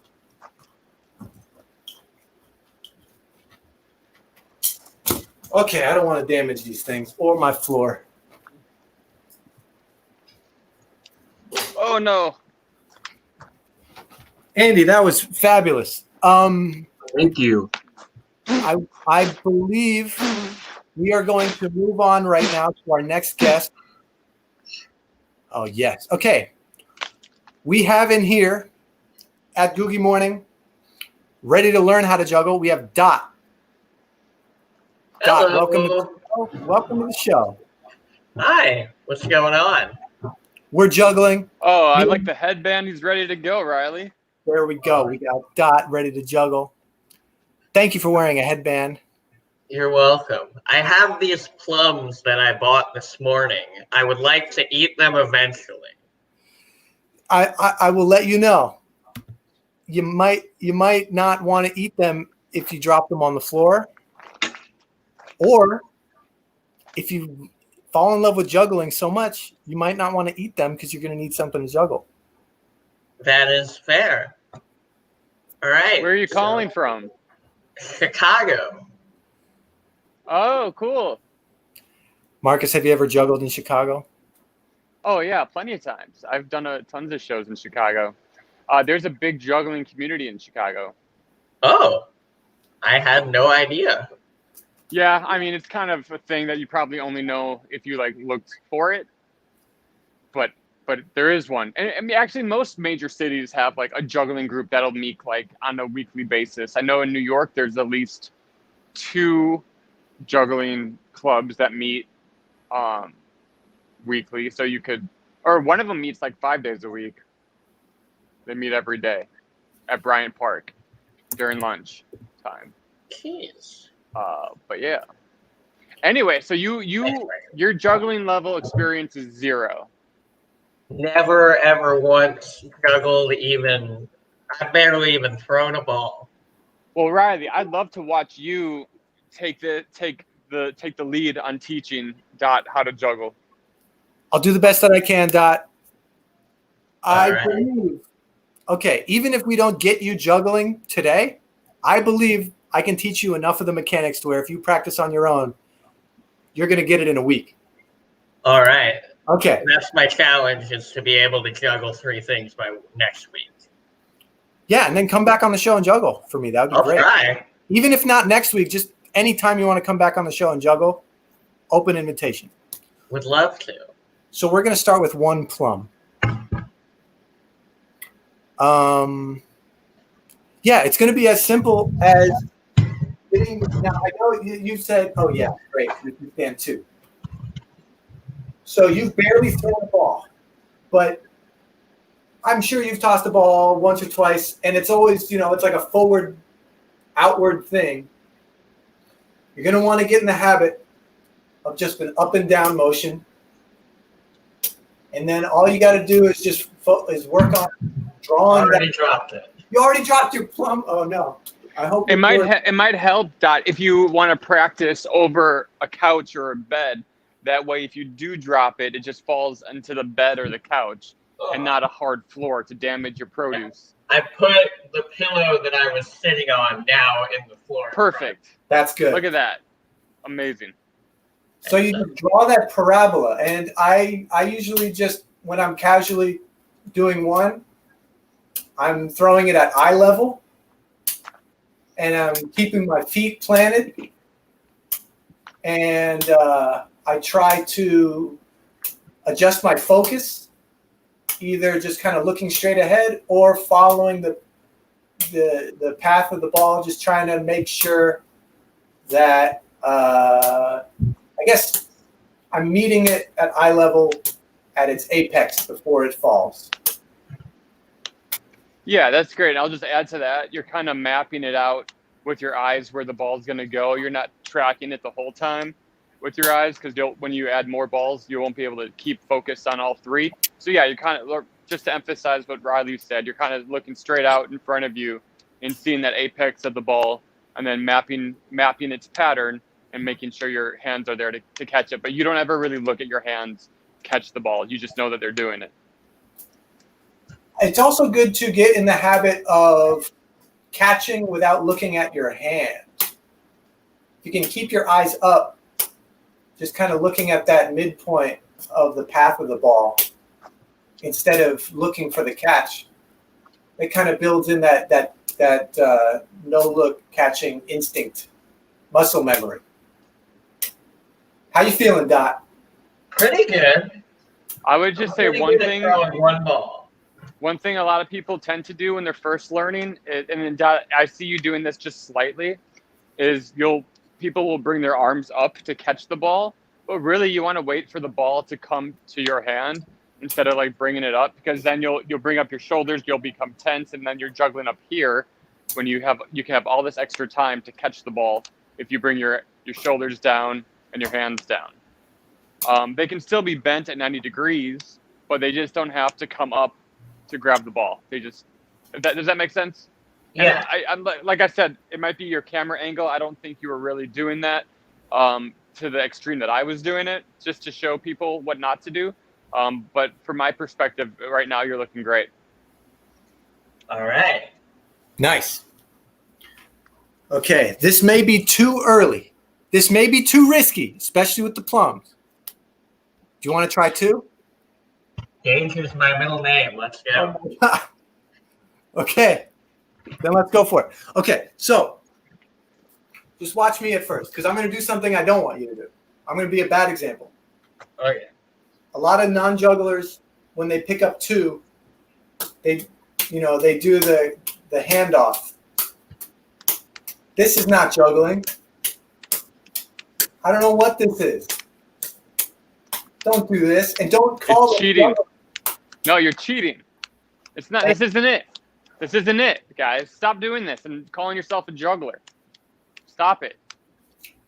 Okay, I don't want to damage these things or my floor. Oh no. Andy, that was fabulous. Thank you. I believe we are going to move on right now to our next guest. Oh, yes. Okay. We have in here at Googy Morning, ready to learn how to juggle, we have Dot. Dot, welcome to the show. Hi, what's going on? We're juggling. Oh, I like the headband. He's ready to go, Riley. There we go. We got Dot ready to juggle. Thank you for wearing a headband. You're welcome. I have these plums that I bought this morning. I would like to eat them eventually. I will let you know. You might not want to eat them if you drop them on the floor, or if you fall in love with juggling so much, you might not want to eat them because you're going to need something to juggle. That is fair. All right. Where are you calling from? Chicago. Oh, cool. Marcus, have you ever juggled in Chicago? Oh yeah, plenty of times. I've done tons of shows in Chicago. There's a big juggling community in Chicago. Oh, I had no idea. Yeah, I mean, it's kind of a thing that you probably only know if you like looked for it. But there is one. And I mean, actually, most major cities have like a juggling group that'll meet like on a weekly basis. I know in New York, there's at least 2 juggling clubs that meet weekly. So you could, or one of them meets like 5 days a week. They meet every day at Bryant Park during lunch time. Jeez. But yeah. Anyway, so your juggling level experience is 0. Never ever once juggled even. I've barely even thrown a ball. Well, Riley, I'd love to watch you take the lead on teaching Dot how to juggle. I'll do the best that I can, Dot. All right. Believe. Okay, even if we don't get you juggling today, I believe I can teach you enough of the mechanics to where if you practice on your own, you're going to get it in a week. All right. Okay. That's my challenge, is to be able to juggle 3 things by next week. Yeah, and then come back on the show and juggle for me. That would be great. Try. Even if not next week, just anytime you want to come back on the show and juggle, open invitation. Would love to. So we're going to start with 1 plum. Yeah, it's going to be as simple as getting. Now I know you said, "Oh yeah, great, you can stand 2." So you've barely thrown the ball, but I'm sure you've tossed the ball once or twice, and it's always, it's like a forward, outward thing. You're going to want to get in the habit of just an up and down motion, and then all you got to do is just work on drawing. Already dropped it. You already dropped your plum. Oh no! I hope it might help, Dot, if you want to practice over a couch or a bed. That way, if you do drop it, it just falls into the bed or the couch and not a hard floor to damage your produce. I put the pillow that I was sitting on now in the floor. Perfect. That's good. Look at that. Amazing. So you just draw that parabola, and I usually just, when I'm casually doing one, I'm throwing it at eye level, and I'm keeping my feet planted. And I try to adjust my focus, either just kind of looking straight ahead or following the path of the ball, just trying to make sure that I guess I'm meeting it at eye level at its apex before it falls. Yeah, that's great. I'll just add to that. You're kind of mapping it out with your eyes where the ball's going to go. You're not tracking it the whole time with your eyes, because when you add more balls, you won't be able to keep focused on all three. So yeah, you're kind of, just to emphasize what Riley said, you're kind of looking straight out in front of you and seeing that apex of the ball, and then mapping its pattern and making sure your hands are there to catch it. But you don't ever really look at your hands catch the ball. You just know that they're doing it. It's also good to get in the habit of catching without looking at your hand. You can keep your eyes up, just kind of looking at that midpoint of the path of the ball instead of looking for the catch. It kind of builds in that no-look catching instinct, muscle memory. How you feeling, Dot? Pretty good. I would just say one thing. One ball. One thing a lot of people tend to do when they're first learning, and I see you doing this just slightly, is people will bring their arms up to catch the ball, but really you want to wait for the ball to come to your hand instead of like bringing it up, because then you'll bring up your shoulders, you'll become tense, and then you're juggling up here when you can have all this extra time to catch the ball if you bring your shoulders down and your hands down. They can still be bent at 90 degrees, but they just don't have to come up to grab the ball. Does that make sense? Yeah. And I'm like I said, it might be your camera angle. I don't think you were really doing that to the extreme that I was doing it, just to show people what not to do. But from my perspective, right now, you're looking great. All right. Nice. Okay, this may be too early. This may be too risky, especially with the plums. Do you want to try two? Danger's my middle name. Let's go. Okay, then let's go for it. Okay, so just watch me at first, because I'm going to do something I don't want you to do. I'm going to be a bad example. Okay. A lot of non-jugglers, when they pick up two, they do the handoff. This is not juggling. I don't know what this is. Don't do this, and don't call It's it cheating. juggling. No, you're cheating. It's not. This isn't it. This isn't it, guys. Stop doing this and calling yourself a juggler. Stop it.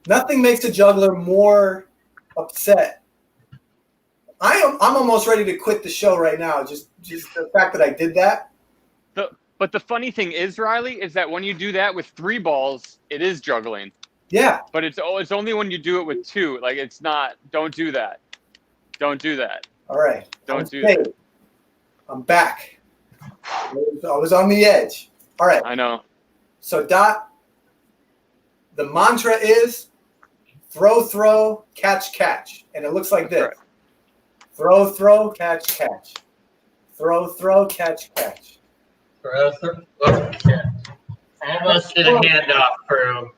Nothing makes a juggler more upset. I'm almost ready to quit the show right now. Just the fact that I did that. But the funny thing is, Riley, is that when you do that with 3 balls, it is juggling. Yeah. But it's only when you do it with 2. Like, it's not. Don't do that. Don't do that. All right. Don't do that. I'm back. I was on the edge. All right. I know. So, Dot, the mantra is throw, catch. And it looks like this. Right. Throw, catch. Throw, catch. Okay. I almost did a handoff for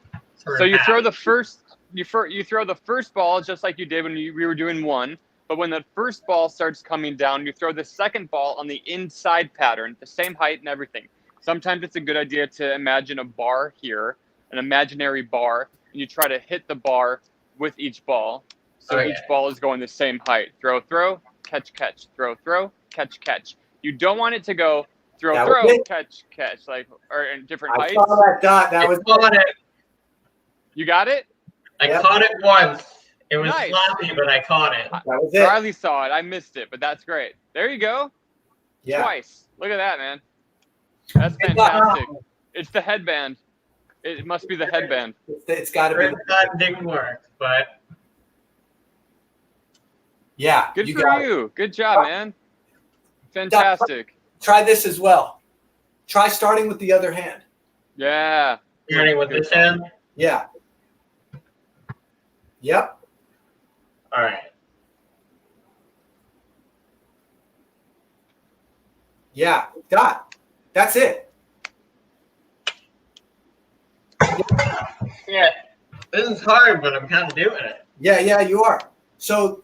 So you throw the first. You throw the first ball just like you did when we were doing 1. But when the first ball starts coming down, you throw the second ball on the inside pattern, the same height and everything. Sometimes it's a good idea to imagine a bar here, an imaginary bar, and you try to hit the bar with each ball. So each ball is going the same height. Throw, catch. Throw, catch. You don't want it to go throw, catch, like, or in different heights. I saw that, Dot. That was it. You got it? I caught it once. It was Nice. sloppy, but I caught it. That was it. Riley saw it. I missed it, but that's great. There you go. Yeah. Twice. Look at that, man. That's fantastic. It's the headband. It must be the headband. It's got to be. That didn't work, but Yeah. Good for got it. you. Good job, man. Fantastic. Try this as well. Try starting with the other hand. Yeah. starting with this hand. Yeah. Yep. All right. Yeah. Dot. That's it. Yeah, this is hard, but I'm kind of doing it. Yeah, you are. So,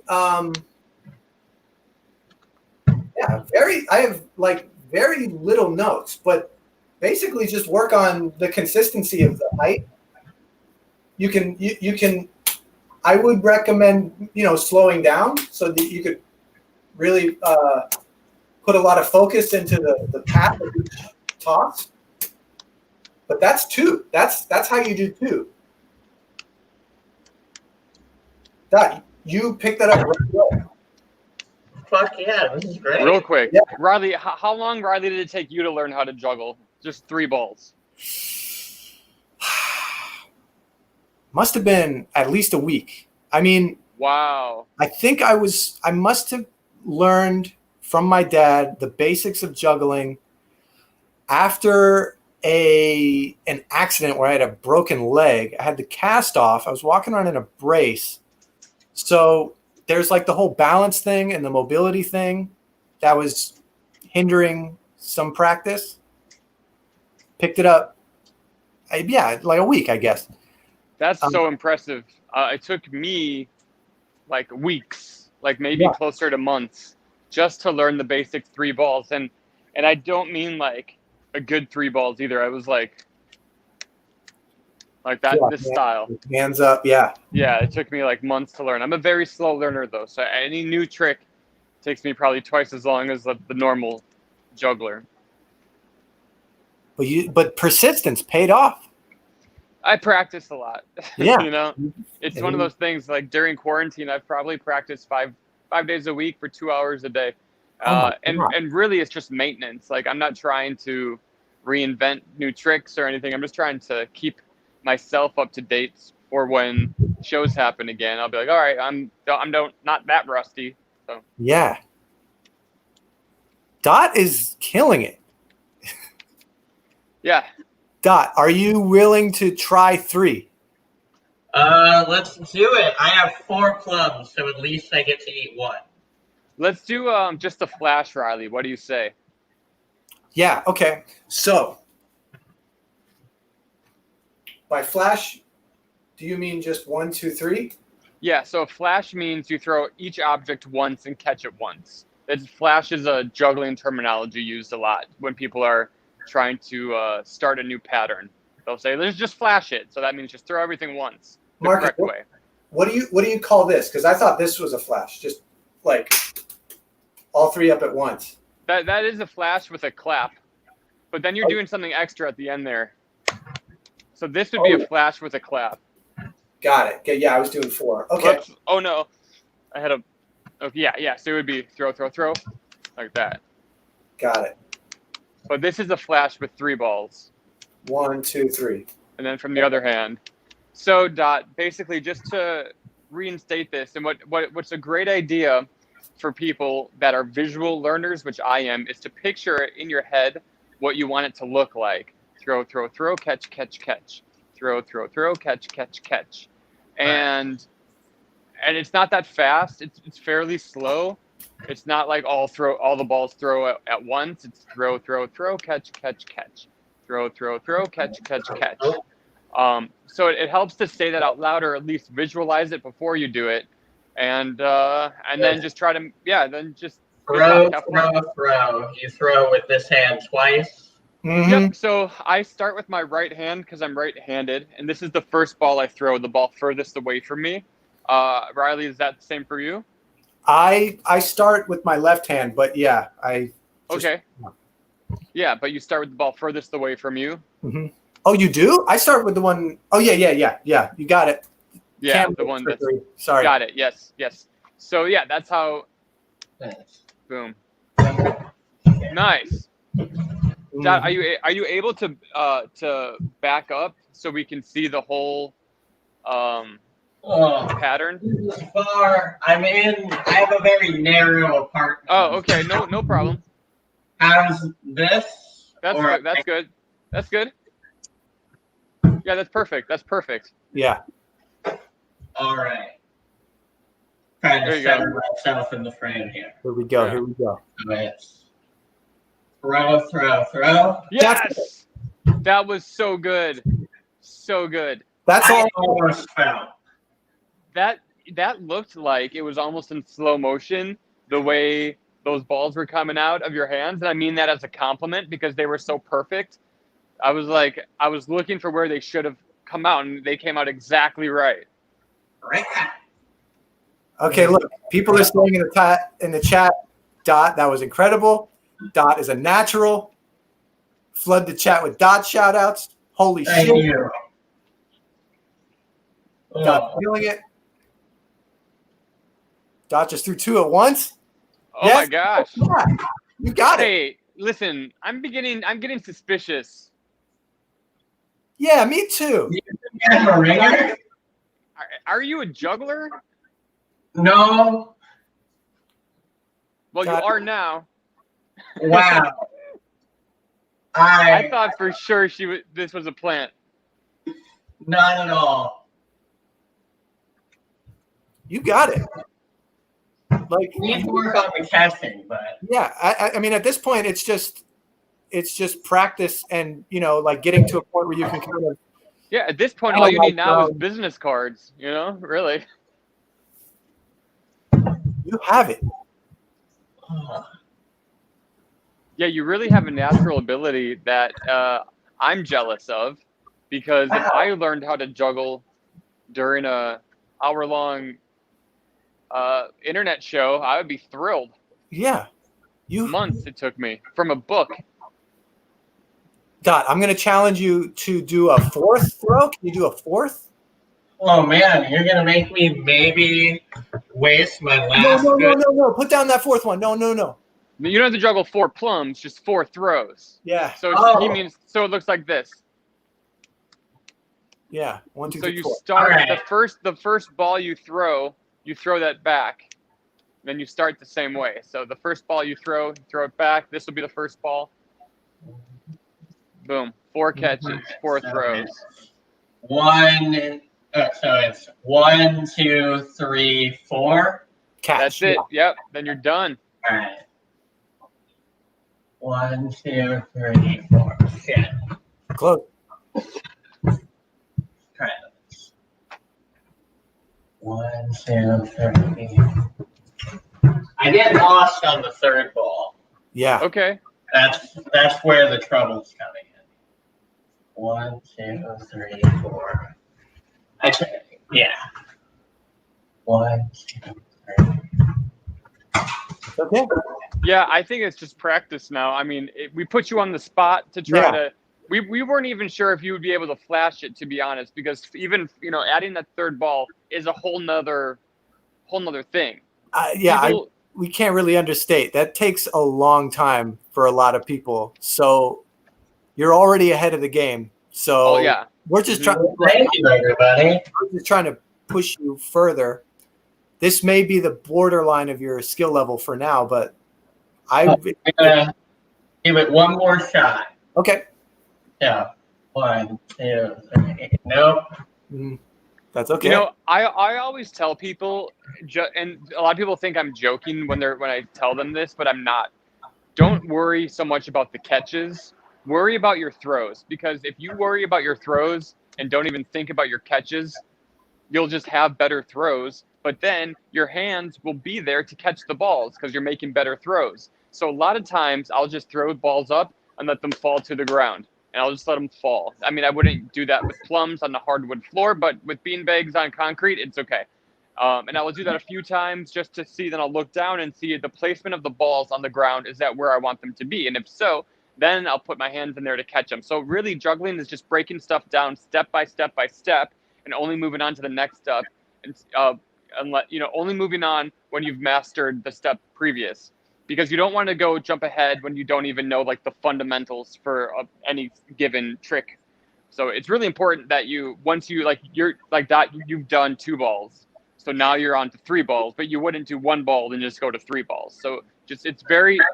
yeah, I have like very little notes, but basically just work on the consistency of the height. You can, I would recommend, slowing down so that you could really put a lot of focus into the path of each toss. But that's two. That's how you do two. Dot, you picked that up right away. Fuck yeah, this is great. Real quick, Yeah. Riley, how long, Riley, did it take you to learn how to juggle? Just 3 balls. Must have been at least a week. I mean, Wow. I think I must have learned from my dad the basics of juggling after an accident where I had a broken leg. I had the cast off. I was walking around in a brace. So there's like the whole balance thing and the mobility thing that was hindering some practice. Picked it up. Like a week, I guess. That's so impressive. It took me like weeks, like maybe closer to months, just to learn the basic 3 balls. And I don't mean like a good 3 balls either. I was like that, this style. Hands up, yeah. Yeah, it took me like months to learn. I'm a very slow learner though, so any new trick takes me probably twice as long as the normal juggler. But persistence paid off. I practice a lot. Yeah. It's one of those things like during quarantine, I've probably practiced five days a week for 2 hours a day. And really it's just maintenance. Like I'm not trying to reinvent new tricks or anything. I'm just trying to keep myself up to date for when shows happen again. I'll be like, all right, I'm not that rusty. So yeah. Dot is killing it. yeah. Dot, are you willing to try 3? Let's do it. I have 4 clubs, so at least I get to eat 1. Let's do just a flash, Riley. What do you say? Yeah, okay. So by flash, do you mean just 1, 2, 3? Yeah, so flash means you throw each object once and catch it once. Flash is a juggling terminology used a lot when people are trying to start a new pattern. They'll say, let's just flash it. So that means just throw everything once the correct way. What do you call this? Because I thought this was a flash, just like all 3 up at once. That is a flash with a clap, but then you're doing something extra at the end there. So this would be a flash with a clap. Got it. Yeah, I was doing 4. Okay. Oh no, I had a. Oh, yeah. So it would be throw, like that. Got it. But this is a flash with 3 balls. 1, 2, 3. And then from the other hand. So Dot, basically just to reinstate this, and what's a great idea for people that are visual learners, which I am, is to picture in your head what you want it to look like. Throw, catch. Throw, catch. And it's not that fast. It's fairly slow. It's not like all the balls throw at once. It's throw, catch. Throw, catch. So it helps to say that out loud, or at least visualize it before you do it, and then just try to then just throw. You throw with this hand twice. Mm-hmm. Yep. So I start with my right hand because I'm right-handed, and this is the first ball I throw, the ball furthest away from me. Riley, is that the same for you? I start with my left hand, but yeah, Okay. Yeah, but you start with the ball furthest away from you. Mm-hmm. Oh, you do? I start with the one. Oh, yeah. You got it. Yeah, the one that's. Sorry. Got it. Yes. So yeah, that's how. Nice. Boom. Nice. Dad, are you able to back up so we can see the whole pattern? This is far. I have a very narrow apartment. Oh, okay. No problem. How's this? That's good. That's good. Yeah, that's perfect. Yeah. All right. Trying to center myself in the frame here. Here we go. It's throw. Yes! That was so good. so good. That's I all. almost fell. That looked like it was almost in slow motion the way those balls were coming out of your hands, and I mean that as a compliment because they were so perfect. I was looking for where they should have come out, and they came out exactly right. Okay, look, people are saying in the chat, Dot, that was incredible. Dot is a natural. Flood the chat with Dot shout outs. Holy Thank shit. you. Dot feeling it. Dot just threw 2 at once. Oh Yes? my gosh. Yeah, you got it. Hey, listen, I'm getting suspicious. Yeah, me too. Are you a juggler? No. Well, you Dot. are now. Wow. I thought for sure this was a plant. Not at all. You got it. Like, Need to work on the catching, but yeah, I mean, at this point, it's just practice and, like getting to a point where you can kind of. Yeah, at this point, I all you like, need now is business cards, really. You have it. Yeah, you really have a natural ability that I'm jealous of, because if I learned how to juggle during a hour-long internet show, I would be thrilled. Yeah. Months it took me from a book. Dot, I'm going to challenge you to do a 4th throw. Can you do a 4th? oh man, you're gonna make me maybe waste my last. No. Put down that 4th one. No. You don't have to juggle 4 plums, just 4 throws. Yeah. So he means it looks like this. Yeah. 1, 2, So 3, you 4. start Right. the first ball you throw that back. Then you start the same way. So the first ball you throw it back. This will be the first ball. Boom. 4 catches, 4 throws. So it's 1, 2, 3, 4. Catch. That's it. Yep. Then you're done. All right. 1, 2, 3, 4. Shit. Close. Try this. 1, 2, 3. I get lost on the 3rd ball. Yeah. Okay. That's where the trouble's coming in. 1, 2, 3, 4. Yeah. 1, 2, 3. Okay. Yeah, I think it's just practice now. I mean, we put you on the spot to try to. We weren't even sure if you would be able to flash it, to be honest, because even adding that 3rd ball is a whole nother thing. We can't really understate. That takes a long time for a lot of people. So you're already ahead of the game. So yeah. We're just trying. Thank you, everybody. We're just trying to push you further. This may be the borderline of your skill level for now, but I'm gonna give it one more shot. Okay. Yeah. 1, 2, 3. Nope. That's okay. I always tell people, and a lot of people think I'm joking when I tell them this, but I'm not. Don't worry so much about the catches. Worry about your throws, because if you worry about your throws and don't even think about your catches, you'll just have better throws. But then your hands will be there to catch the balls because you're making better throws. So a lot of times I'll just throw balls up and let them fall to the ground. And I'll just let them fall. I mean, I wouldn't do that with plums on the hardwood floor, but with beanbags on concrete, it's okay. And I will do that a few times just to see. Then I'll look down and see the placement of the balls on the ground. Is that where I want them to be? And if so, then I'll put my hands in there to catch them. So really, juggling is just breaking stuff down step by step by step, and only moving on to the next step. And only moving on when you've mastered the step previous. Because you don't want to go jump ahead when you don't even know like the fundamentals for any given trick. So it's really important that once you've done 2 balls. So now you're on to 3 balls, but you wouldn't do 1 ball and just go to 3 balls. So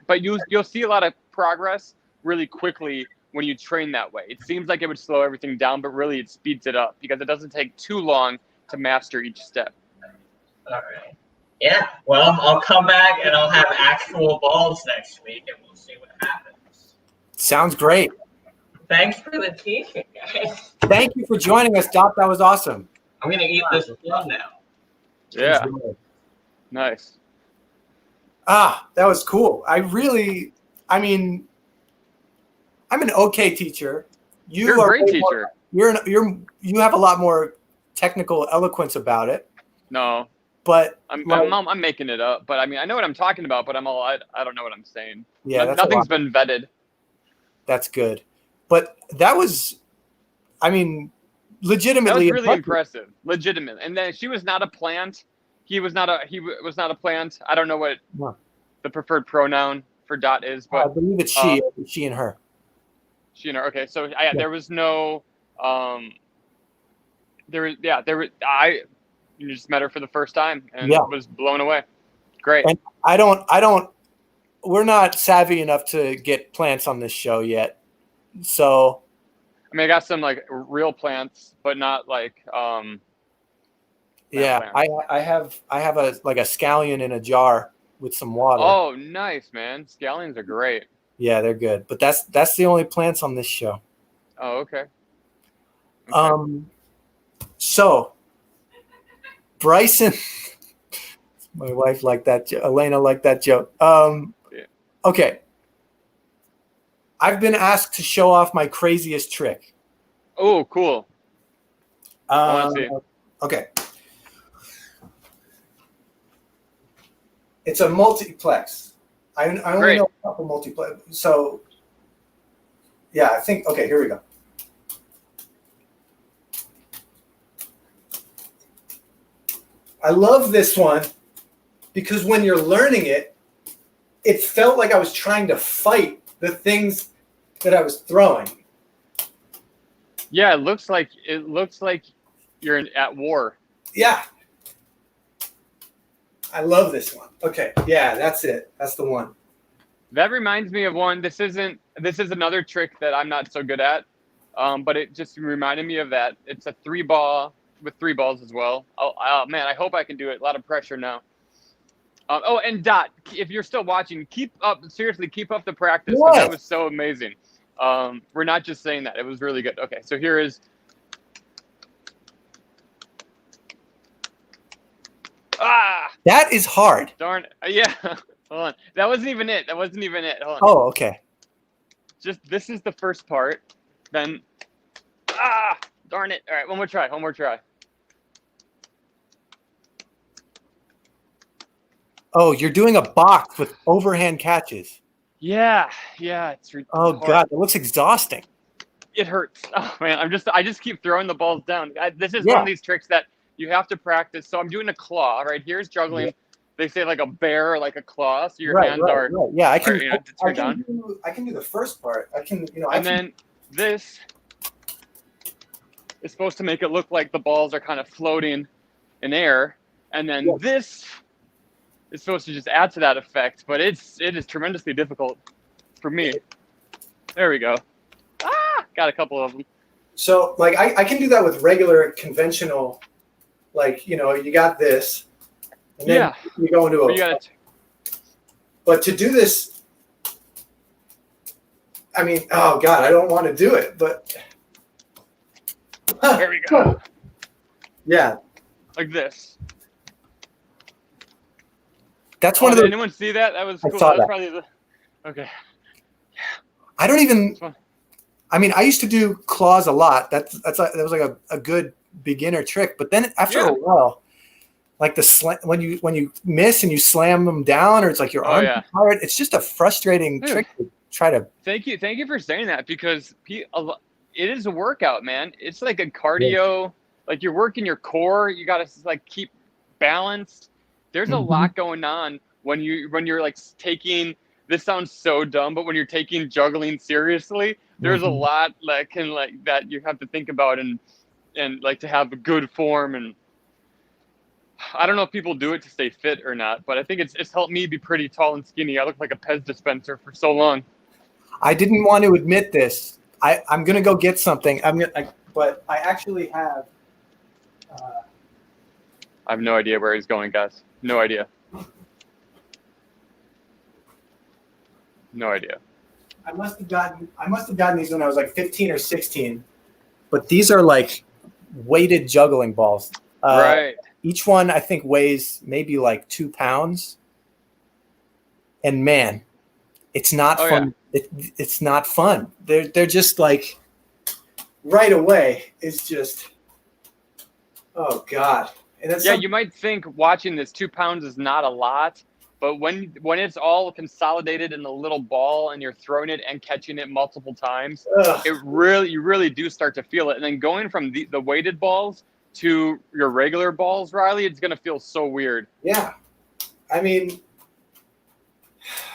but you'll see a lot of progress really quickly when you train that way. It seems like it would slow everything down, but really it speeds it up because it doesn't take too long to master each step. All right. Yeah, well, I'll come back and I'll have actual balls next week, and we'll see what happens. Sounds great. Thanks for the teaching, guys. Thank you for joining us, Doc. That was awesome. I'm gonna eat this plum now. Yeah. Enjoy. Nice. That was cool. I mean, I'm an okay teacher. You're a great way teacher. You have a lot more technical eloquence about it. No, But I'm making it up. But I mean, I know what I'm talking about, but I don't know what I'm saying. Yeah, Nothing's been vetted. That's good. But that was, I mean, legitimately That was really impressive. Legitimate. And then she was not a plant. He was not a plant. I don't know what the preferred pronoun for Dot is, but I believe it's she and her. She and her. Okay, so there was no, you just met her for the first time and was blown away. Great. And we're not savvy enough to get plants on this show yet. So, I mean, I got some like real plants, but not like, plants. I have a scallion in a jar with some water. Oh, nice, man. Scallions are great. Yeah, they're good. But that's the only plants on this show. Oh, okay. So Bryson, my wife liked that. Elena liked that joke. Okay. I've been asked to show off my craziest trick. Oh, cool. I want to see. Okay. It's a multiplex. I only know a couple multiplex. So, yeah, I think, okay, here we go. I love this one because when you're learning it, it felt like I was trying to fight the things that I was throwing. Yeah, it looks like you're at war. Yeah. I love this one. Okay, yeah, that's it. That's the one. That reminds me of one. This is another trick that I'm not so good at, but it just reminded me of that. It's a 3-ball with 3 balls as well. Oh man, I hope I can do it. A lot of pressure now. And Dot, if you're still watching, keep up the practice. That was so amazing. We're not just saying that. It was really good. Okay, so here is. That is hard. Darn. Yeah. Hold on. That wasn't even it. Hold on. Oh, okay. This is the first part. Then. Darn it. All right, one more try. Oh, you're doing a box with overhand catches. Yeah. It's oh hard. God, it looks exhausting. It hurts. Oh man, I just keep throwing the balls down. This is one of these tricks that you have to practice. So I'm doing a claw. Right, here's juggling. Yeah. They say like a bear or like a claw. So your hands are. Right. Yeah, I can. I can do the first part. Then this is supposed to make it look like the balls are kind of floating in air, and then this is supposed to just add to that effect. But it is tremendously difficult for me. There we go. Got a couple of them. So like I can do that with regular conventional, like you got this, and then you go into a. But to do this, I mean, oh God, I don't want to do it, but. There we go. Yeah. Like this. That's one of the. Did anyone see that? That was cool. That was probably the. Okay. I don't even. I mean, I used to do claws a lot. That was like a good beginner trick. But then after a while, like the when you miss and you slam them down, or it's like your arms are tired. It's just a frustrating trick to try to. Thank you for saying that, because it is a workout, man. It's like a cardio. Like you're working your core. You got to like keep balanced. There's a lot going on when you're like taking. This sounds so dumb, but when you're taking juggling seriously, there's a lot that you have to think about and like to have a good form. And I don't know if people do it to stay fit or not, but I think it's helped me be pretty tall and skinny. I look like a Pez dispenser for so long. I didn't want to admit this. I'm gonna go get something. But I actually have. I have no idea where he's going, guys. No idea. I must have gotten these when I was like 15 or 16. But these are like weighted juggling balls. Right. Each one I think weighs maybe like 2 pounds. And man, it's not fun. Yeah. It's not fun. They're just like right away. It's just, oh God. And that's You might think watching this 2 pounds is not a lot, but when it's all consolidated in a little ball and you're throwing it and catching it multiple times, you really do start to feel it. And then going from the weighted balls to your regular balls, Riley, it's gonna feel so weird. Yeah, I mean,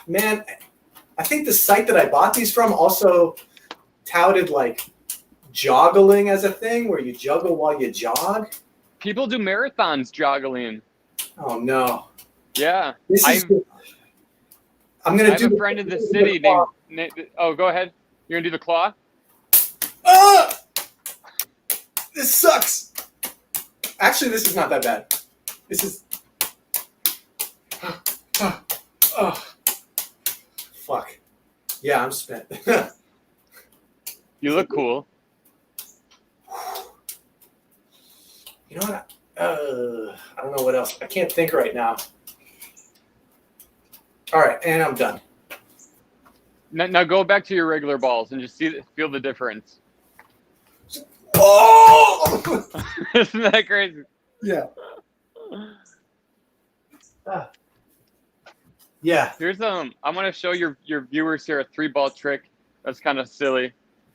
man, I think the site that I bought these from also touted like joggling as a thing where you juggle while you jog. People do marathons juggling. Oh no. Yeah. I'm gonna do a friend in the city named oh, go ahead. You're gonna do the claw? This sucks. Actually, this is not that bad. This is fuck. Yeah, I'm spent. You look cool. You know what? I don't know what else. I can't think right now. All right, and I'm done. Now go back to your regular balls and just feel the difference. Oh! Isn't that crazy? Yeah. Yeah. Here's I'm gonna show your viewers here a 3-ball trick that's kind of silly.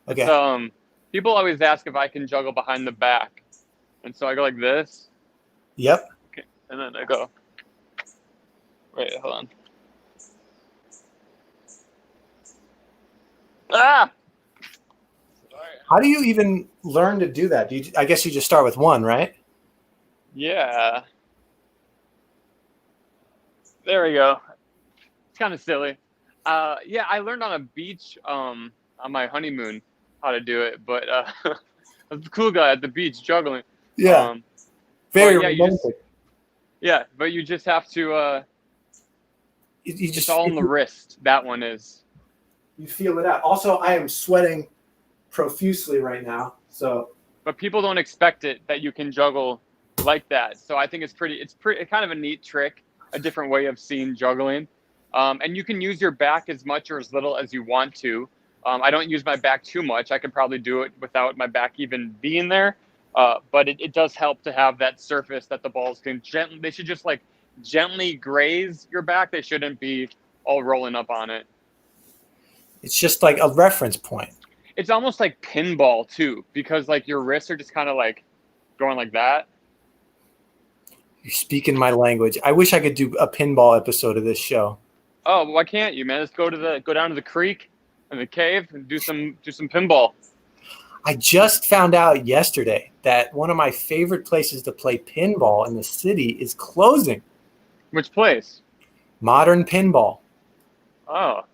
Okay. It's, people always ask if I can juggle behind the back, and so I go like this. Yep. Okay, and then I go. Wait, hold on. Ah! How do you even learn to do that? I guess you just start with one, right? Yeah. There we go. It's kind of silly. Yeah, I learned on a beach on my honeymoon how to do it, but the cool guy at the beach juggling. Yeah. Very romantic. But you just have to. It's all in the wrist. That one is. You feel it out. Also, I am sweating profusely right now. So. But people don't expect it that you can juggle like that. So I think it's kind of a neat trick, a different way of seeing juggling. And you can use your back as much or as little as you want to. I don't use my back too much. I could probably do it without my back even being there. But it does help to have that surface that the balls can they should just like gently graze your back. They shouldn't be all rolling up on it. It's just like a reference point. It's almost like pinball too, because like your wrists are just kind of like going like that. You're speaking my language. I wish I could do a pinball episode of this show. Oh, why can't you, man? Let's go down to the creek and the cave and do some pinball. I just found out yesterday that one of my favorite places to play pinball in the city is closing. Which place? Modern Pinball. Oh.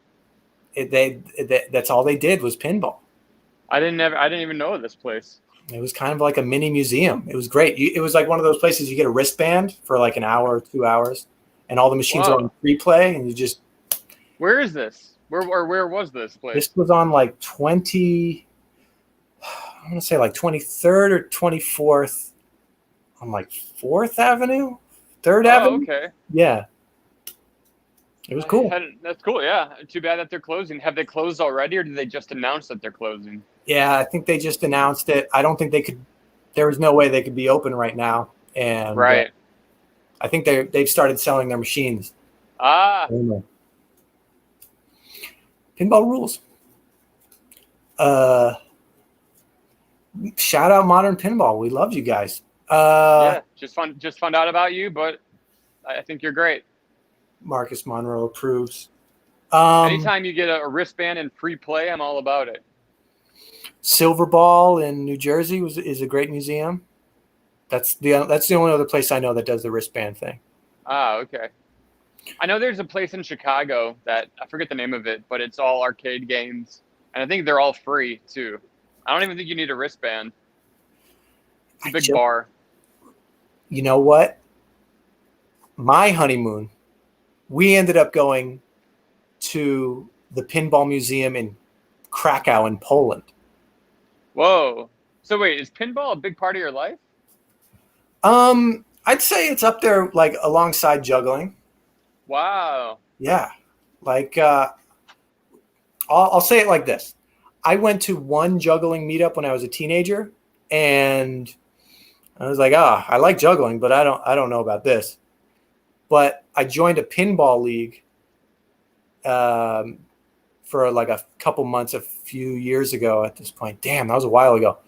That's all they did was pinball. I didn't even know of this place. It was kind of like a mini museum. It was great. It was like one of those places you get a wristband for like an hour or 2 hours, and all the machines are on free play, and you just. Where is this? Where was this place? This was on like 20. I want to say like 23rd or 24th on like 4th Avenue, 3rd Avenue. Okay. Yeah. It was cool. That's cool. Yeah. Too bad that they're closing. Have they closed already, or did they just announce that they're closing? Yeah, I think they just announced it. I don't think they could. There was no way they could be open right now. And right. I think they've started selling their machines. Ah. Pinball rules. Shout out Modern Pinball. We love you guys. Yeah, just found out about you, but I think you're great. Marcus Monroe approves. Anytime you get a wristband and free play, I'm all about it. Silver Ball in New Jersey is a great museum. That's the only other place I know that does the wristband thing. Ah, okay. I know there's a place in Chicago that I forget the name of it, but it's all arcade games, and I think they're all free too. I don't even think you need a wristband. It's a big bar. You know what? My honeymoon, we ended up going to the Pinball Museum in Krakow in Poland. Whoa. So wait, is pinball a big part of your life? I'd say it's up there, like alongside juggling. Wow. Yeah, like I'll say it like this: I went to one juggling meetup when I was a teenager, and I was like, I like juggling, but I don't know about this. But I joined a pinball league for like a couple months, a few years ago. At this point, damn, that was a while ago.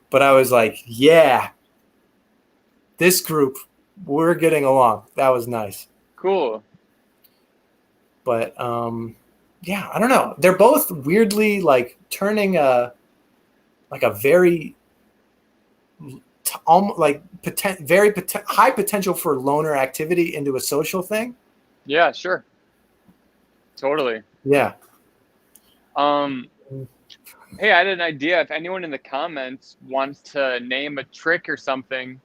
But I was like, yeah, this group, we're getting along. That was nice. Cool. But yeah, I don't know. They're both weirdly like turning a very high potential for loner activity into a social thing. Yeah, sure. Totally. Yeah. Hey, I had an idea. If anyone in the comments wants to name a trick or something,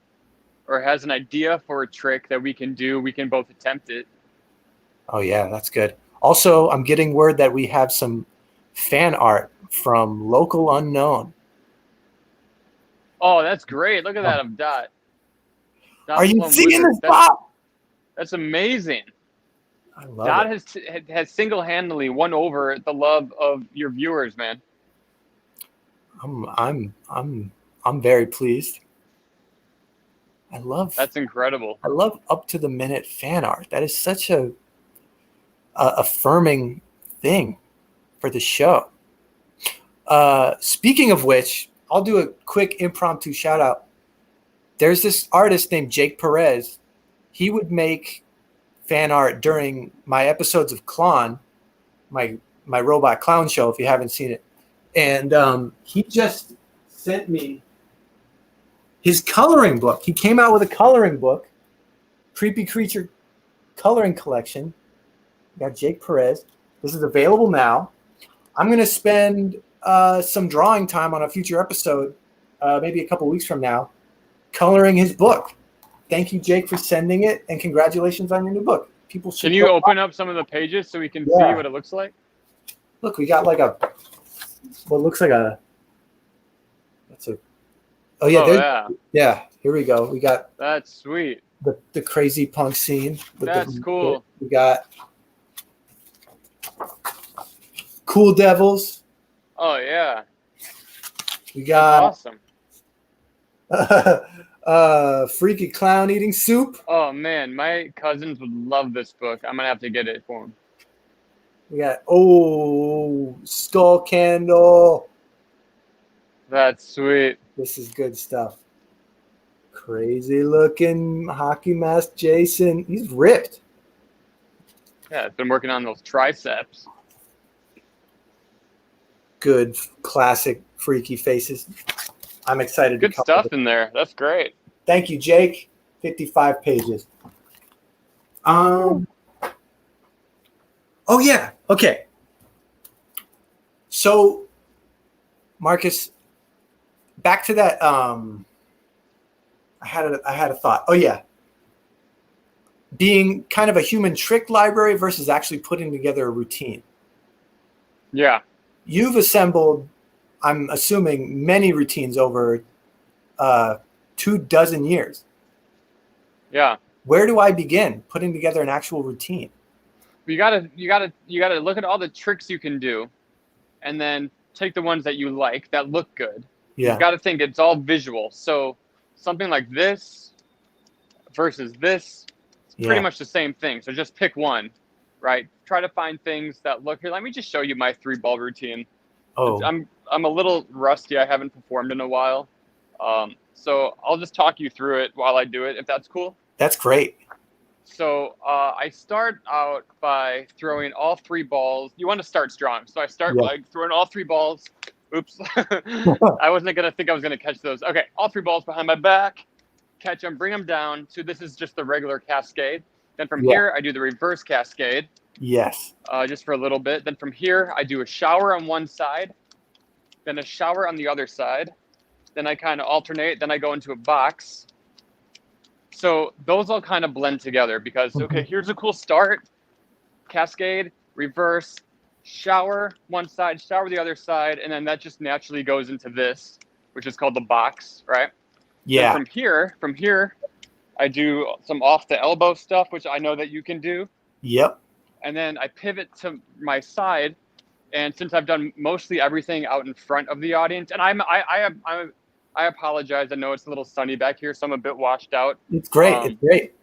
or has an idea for a trick that we can do, we can both attempt it. Oh yeah, that's good. Also, I'm getting word that we have some fan art from Local Unknown. Oh, that's great. Look at that of Dot. Are you seeing this, Bob? That's amazing. I love Dot it. has single-handedly won over the love of your viewers, man. I'm very pleased. That's incredible. I love up to the minute fan art. That is such a affirming thing for the show. Speaking of which, I'll do a quick impromptu shout out. There's this artist named Jake Perez. He would make fan art during my episodes of Clown, my robot clown show, if you haven't seen it. And he just sent me his coloring book. He came out with a coloring book, Creepy Creature Coloring Collection. Got Jake Perez. This is available now. I'm going to spend some drawing time on a future episode, maybe a couple weeks from now, coloring his book. Thank you, Jake, for sending it, and congratulations on your new book. People should. Can you open up some of the pages so we can see what it looks like? Look, we got like what looks like that's a. Oh yeah, yeah. Here we go. We got. That's sweet. The crazy punk scene. That's cool. We got Cool Devils. Oh yeah. We got awesome. Freaky Clown Eating Soup. Oh man, my cousins would love this book. I'm gonna have to get it for them. We got Skull Candle. That's sweet. This is good stuff. Crazy looking hockey mask Jason. He's ripped. Yeah, I've been working on those triceps. Good classic freaky faces. I'm excited. Good stuff in there. That's great. Thank you, Jake. 55 pages. Oh yeah. Okay. So, Marcus, back to that. I had a thought. Oh yeah. Being kind of a human trick library versus actually putting together a routine. Yeah. You've assembled, I'm assuming, many routines over 24 years. Yeah. Where do I begin putting together an actual routine? You gotta look at all the tricks you can do, and then take the ones that you like that look good. Yeah. You gotta think it's all visual. So something like this versus this, it's pretty much the same thing. So just pick one, right? Try to find things that look here. Let me just show you my 3-ball routine. Oh. I'm a little rusty. I haven't performed in a while. So I'll just talk you through it while I do it, if that's cool. That's great. So I start out by throwing all 3 balls. You want to start strong. So I start by throwing all 3 balls. Oops. I wasn't going to think I was going to catch those. Okay, all 3 balls behind my back. Catch them, bring them down. So this is just the regular cascade. Then from here, I do the reverse cascade. Yes. Just for a little bit. Then from here, I do a shower on one side. Then a shower on the other side. Then I kind of alternate. Then I go into a box. So those all kind of blend together because, okay, here's a cool start. Cascade, reverse, shower one side, shower the other side, and then that just naturally goes into this, which is called the box, right? Yeah. And from here, I do some off the elbow stuff, which I know that you can do. Yep. And then I pivot to my side, and since I've done mostly everything out in front of the audience, and I apologize. I know it's a little sunny back here, so I'm a bit washed out. It's great. It's great.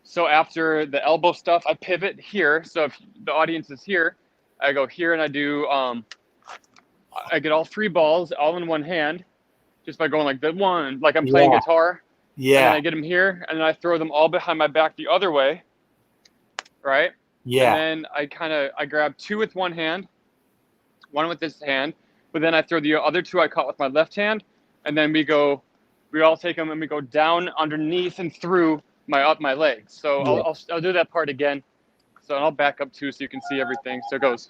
So after the elbow stuff, I pivot here. So if the audience is here, I go here and I do, I get all 3 balls all in one hand, just by going like the one, like I'm playing guitar. Yeah. And I get them here, and then I throw them all behind my back the other way, right? Yeah. And then I grab 2 with one hand, 1 with this hand, but then I throw the other 2 I caught with my left hand, and then we all take them and we go down underneath and through my legs. So I'll do that part again. So I'll back up too so you can see everything. So it goes.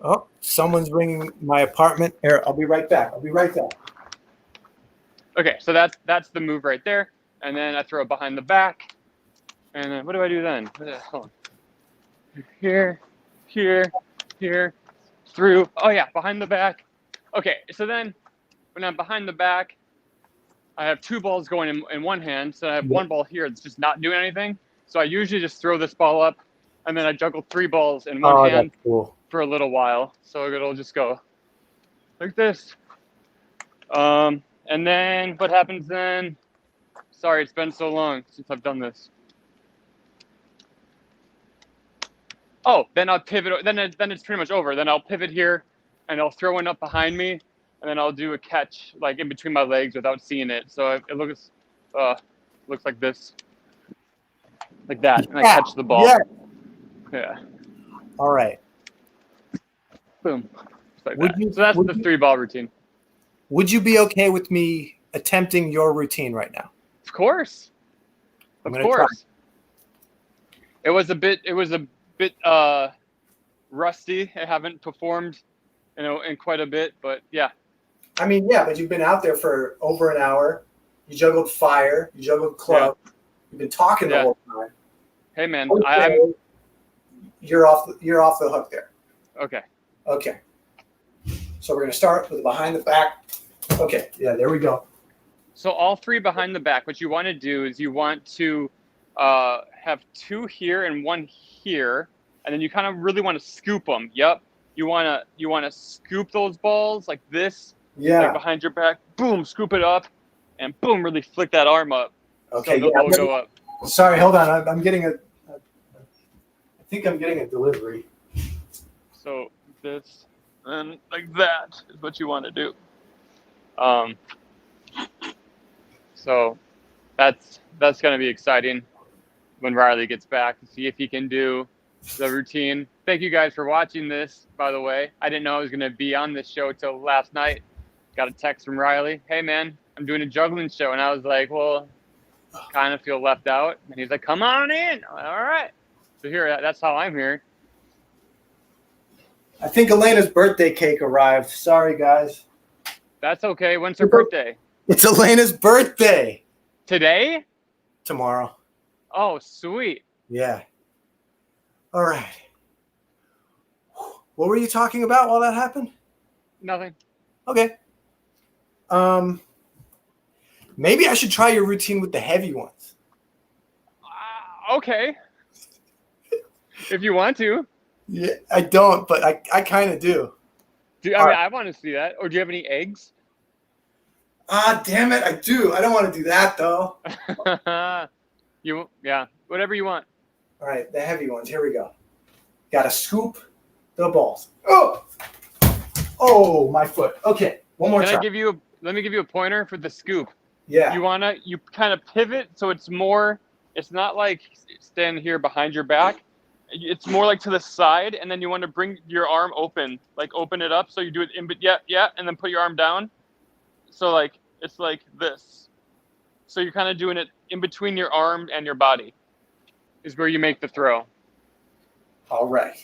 Oh, someone's ringing my apartment. Here, I'll be right back. Okay, so that's the move right there. And then I throw it behind the back. And then what do I do then? Hold on. Here, through. Oh yeah, behind the back. Okay, so then when I'm behind the back, I have 2 balls going in one hand. So I have 1 ball here that's just not doing anything. So I usually just throw this ball up, and then I juggle 3 balls in one hand for a little while. So it'll just go like this. And then what happens then? Sorry, it's been so long since I've done this. Oh, then I'll pivot. Then it's pretty much over. Then I'll pivot here, and I'll throw one up behind me, and then I'll do a catch like in between my legs without seeing it. So it looks like this, like that, and I catch the ball. Yeah. All right. Boom. Like that. So that's the 3-ball routine. Would you be okay with me attempting your routine right now? Of course. Of course. It was a bit rusty. I haven't performed, in quite a bit, but yeah. I mean, yeah, but you've been out there for over an hour. You juggled fire. You juggled club. Yeah. You've been talking the whole time. Hey, man, you're off the hook there. Okay. So we're gonna start with the behind the back. Okay. Yeah, there we go. So all 3 behind the back. What you want to do is you want to have 2 here and 1 here, and then you kind of really want to scoop them. Yep. You want to scoop those balls like this. Yeah. Like behind your back. Boom. Scoop it up, and boom. Really flick that arm up. Okay. So they'll go up. Sorry. Hold on. I'm getting I think I'm getting a delivery. So this and like that is what you want to do. So that's going to be exciting when Riley gets back to see if he can do the routine. Thank you guys for watching this, by the way. I didn't know I was going to be on this show till last night. Got a text from Riley. Hey, man, I'm doing a juggling show. And I was like, well, kind of feel left out. And he's like, come on in. Like, all right. So here, that's how I'm here. I think Elena's birthday cake arrived. Sorry, guys. That's okay. When's her birthday? It's Elena's birthday. Today? Tomorrow. Oh, sweet. Yeah. All right. What were you talking about while that happened? Nothing. Okay. Maybe I should try your routine with the heavy ones. Okay. If you want to. Yeah, I don't, but I kind of do. I want to see that. Or do you have any eggs? Damn it, I do. I don't want to do that though. Whatever you want. All right, the heavy ones. Here we go. Got to scoop the balls. Oh, my foot. Okay, one more time. Let me give you a pointer for the scoop. Yeah. You kind of pivot so it's not like standing here behind your back. It's more like to the side, and then you want to bring your arm open, like open it up. So you do it and then put your arm down. So like it's like this. So you're kind of doing it in between your arm and your body is where you make the throw. All right.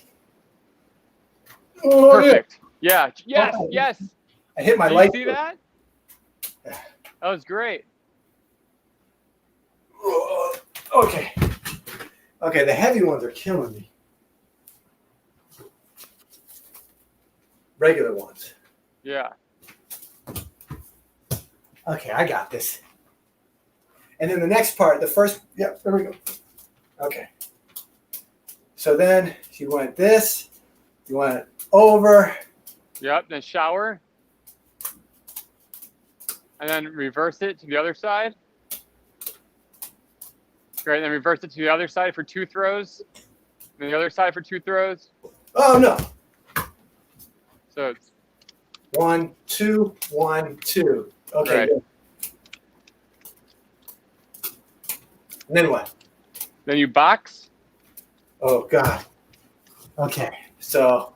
Perfect. Yeah. Yes. Yes. I hit my Did light. You see that? That was great. Okay. Okay, the heavy ones are killing me. regular ones. Yeah. Okay, I got this. And then the next part, the first, yep, there we go. Okay. So then you went this, you went over. Yep. Then shower. And then reverse it to the other side. Great. Then reverse it to the other side for 2 throws. And the other side for 2 throws. Oh, no. So it's 1, 2, 1, 2. Okay, right. good. And then what? Then you box. Oh, God. Okay, so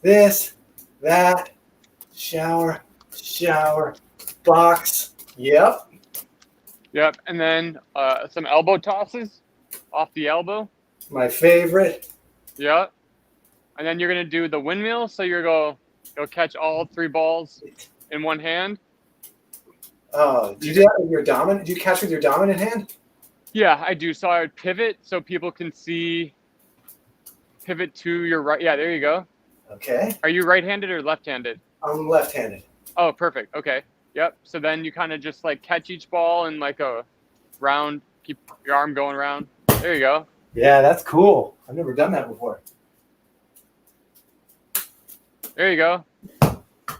this, that, shower, box. Yep. Yep. And then some elbow tosses off the elbow. My favorite. Yep. And then you're going to do the windmill. So you'll catch all 3 balls in one hand. Oh, do you do that with your dominant? Do you catch with your dominant hand? Yeah, I do. So I would pivot so people can see. Pivot to your right. Yeah, there you go. Okay. Are you right-handed or left-handed? I'm left-handed. Oh, perfect. Okay. Yep. So then you kind of just like catch each ball in like a round, keep your arm going around. There you go. Yeah, that's cool. I've never done that before. There you go.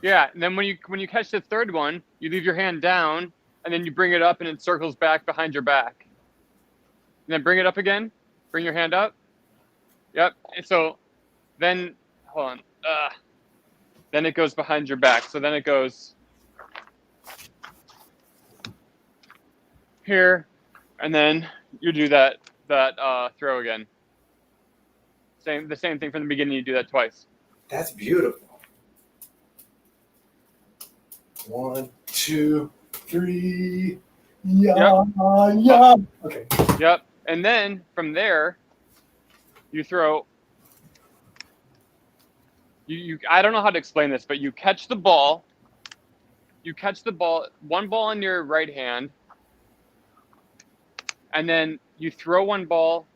Yeah. And then when you catch the third one, you leave your hand down and then you bring it up and it circles back behind your back. And then bring it up again. Bring your hand up. Yep. And so then, hold on. Then it goes behind your back. So then it goes here, and then you do that throw again. The same thing from the beginning. You do that twice. That's beautiful. 1, 2, 3. Yeah, yeah. Okay. Yep. And then from there, you throw. I don't know how to explain this, but you catch the ball. You catch the ball, one ball in your right hand, and then you throw one ball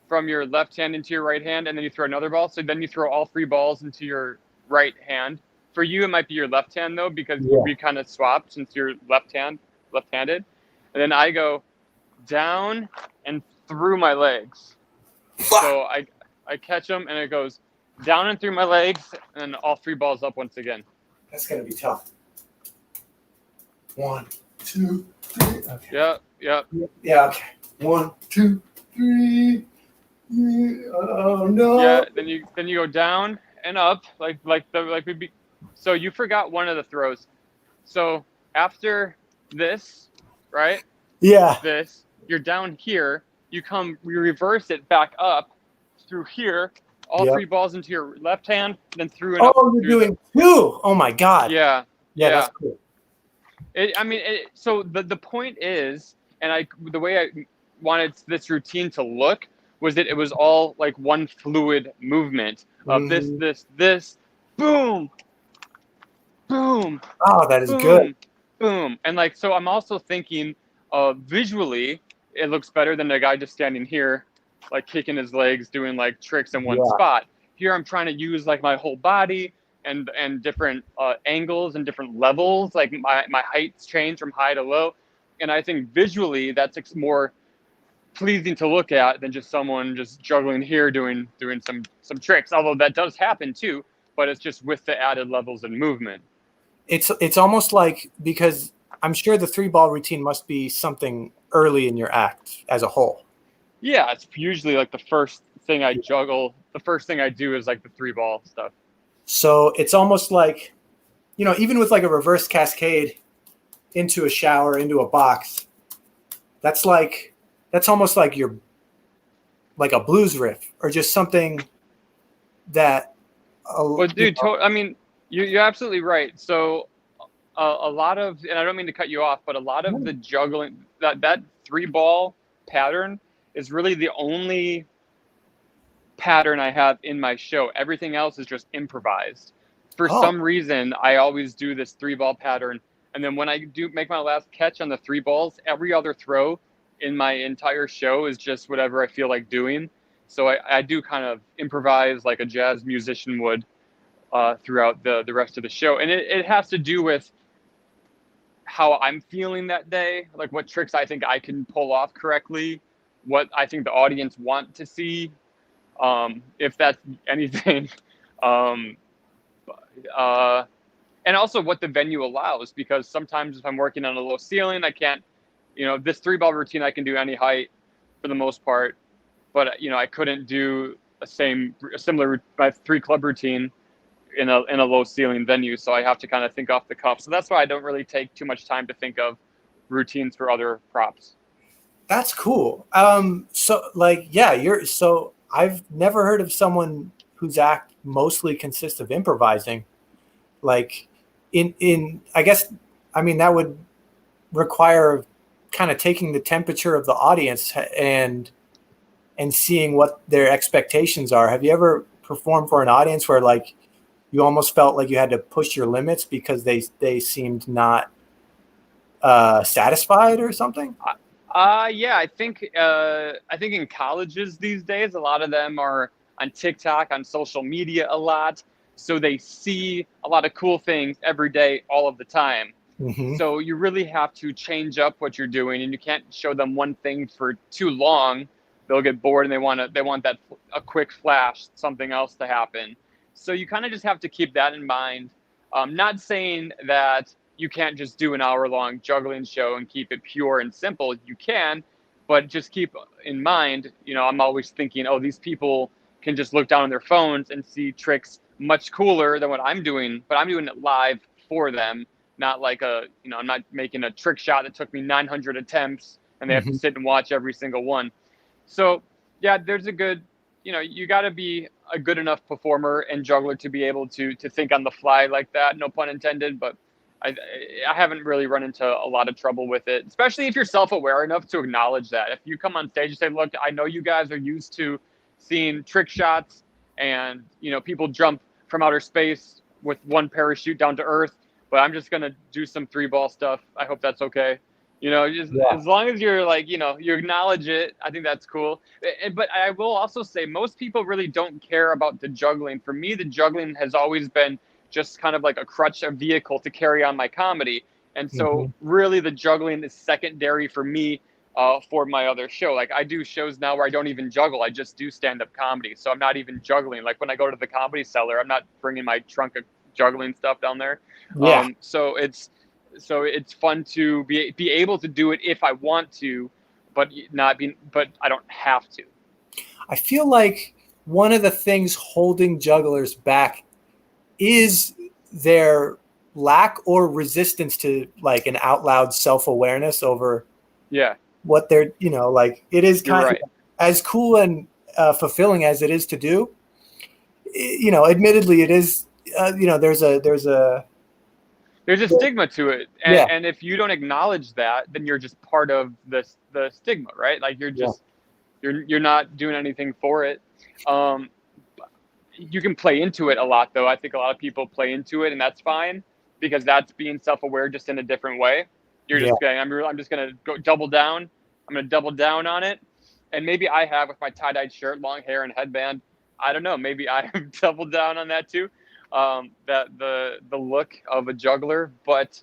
from your left hand into your right hand, and then you throw another ball. So then you throw all 3 balls into your right hand. For you, it might be your left hand though, because we kind of swapped since you're left-handed. And then I go down and through my legs. So I catch them, and it goes down and through my legs, and then all 3 balls up once again. That's gonna be tough. 1, 2, 3. Okay. Yep. Yeah. Okay. 1, 2, 3. Oh no. Yeah. Then you go down and up like we'd be. So you forgot one of the throws. So after this, right? Yeah. This, you're down here. You reverse it back up through here. All 3 balls into your left hand, then through and up. Oh, you're doing 2. Oh my God. Yeah. Yeah, that's cool. So the point is, and the way I wanted this routine to look was that it was all like one fluid movement of this, boom, boom. Oh, that is boom, good. Boom. And so I'm also thinking visually, it looks better than a guy just standing here, like kicking his legs, doing like tricks in one spot. Here I'm trying to use like my whole body and different angles and different levels. Like my heights change from high to low. And I think visually that's more pleasing to look at than just someone just juggling here doing some tricks. Although that does happen too, but it's just with the added levels and movement. It's almost like, because I'm sure the 3-ball routine must be something early in your act as a whole. Yeah, it's usually like the first thing I juggle. The first thing I do is like the 3-ball stuff. So it's almost like, even with like a reverse cascade into a shower, into a box, that's almost like like a blues riff or just something that. Well, dude, I mean, you're absolutely right. So a lot of, and I don't mean to cut you off, but a lot of the juggling, that 3-ball pattern is really the only pattern I have in my show. Everything else is just improvised. For some reason, I always do this 3-ball pattern. And then when I do make my last catch on the 3 balls, every other throw in my entire show is just whatever I feel like doing. So I do kind of improvise like a jazz musician would throughout the rest of the show. And it has to do with how I'm feeling that day, like what tricks I think I can pull off correctly, what I think the audience want to see, if that's anything. Um, and also what the venue allows, because sometimes if I'm working on a low ceiling, I can't, this 3-ball routine I can do any height for the most part, but I couldn't do a similar my 3-club routine in a low ceiling venue, so I have to kind of think off the cuff. So that's why I don't really take too much time to think of routines for other props. That's cool. So like, yeah, so I've never heard of someone whose act mostly consists of improvising. Like I guess, I mean, that would require kind of taking the temperature of the audience and seeing what their expectations are. Have you ever performed for an audience where like you almost felt like you had to push your limits because they seemed not satisfied or something? Yeah, I think in colleges these days, a lot of them are on TikTok, on social media a lot, so they see a lot of cool things every day, all of the time. Mm-hmm. So you really have to change up what you're doing, and you can't show them one thing for too long. They'll get bored, and they want that a quick flash, something else to happen. So you kind of just have to keep that in mind. Not saying that you can't just do an hour-long juggling show and keep it pure and simple. You can, but just keep in mind, I'm always thinking, oh, these people can just look down on their phones and see tricks much cooler than what I'm doing, but I'm doing it live for them, not like I'm not making a trick shot that took me 900 attempts and they have to sit and watch every single one. So yeah, there's a good, you got to be a good enough performer and juggler to be able to think on the fly like that. No pun intended, but I haven't really run into a lot of trouble with it, especially if you're self-aware enough to acknowledge that. If you come on stage and say, look, I know you guys are used to seeing trick shots and, people jump from outer space with one parachute down to Earth, but I'm just going to do some 3-ball stuff. I hope that's okay. As long as you're like, you acknowledge it, I think that's cool. But I will also say most people really don't care about the juggling. For me, the juggling has always been just kind of like a crutch, a vehicle to carry on my comedy. And so really the juggling is secondary for me for my other show. Like I do shows now where I don't even juggle. I just do stand-up comedy. So I'm not even juggling. Like when I go to the Comedy Cellar, I'm not bringing my trunk of juggling stuff down there. Yeah. So it's fun to be able to do it if I want to, but I don't have to. I feel like one of the things holding jugglers back is their lack or resistance to like an out loud self-awareness over what they're, like it is kind of as cool and fulfilling as it is to do. Admittedly it is, there's a stigma to it. And if you don't acknowledge that, then you're just part of the stigma, right? Like you're just, you're not doing anything for it. You can play into it a lot though. I think a lot of people play into it and that's fine because that's being self-aware just in a different way. You're just going, I'm just going to go double down. I'm going to double down on it. And maybe I have with my tie-dyed shirt, long hair and headband. I don't know. Maybe I have doubled down on that too. That the look of a juggler, but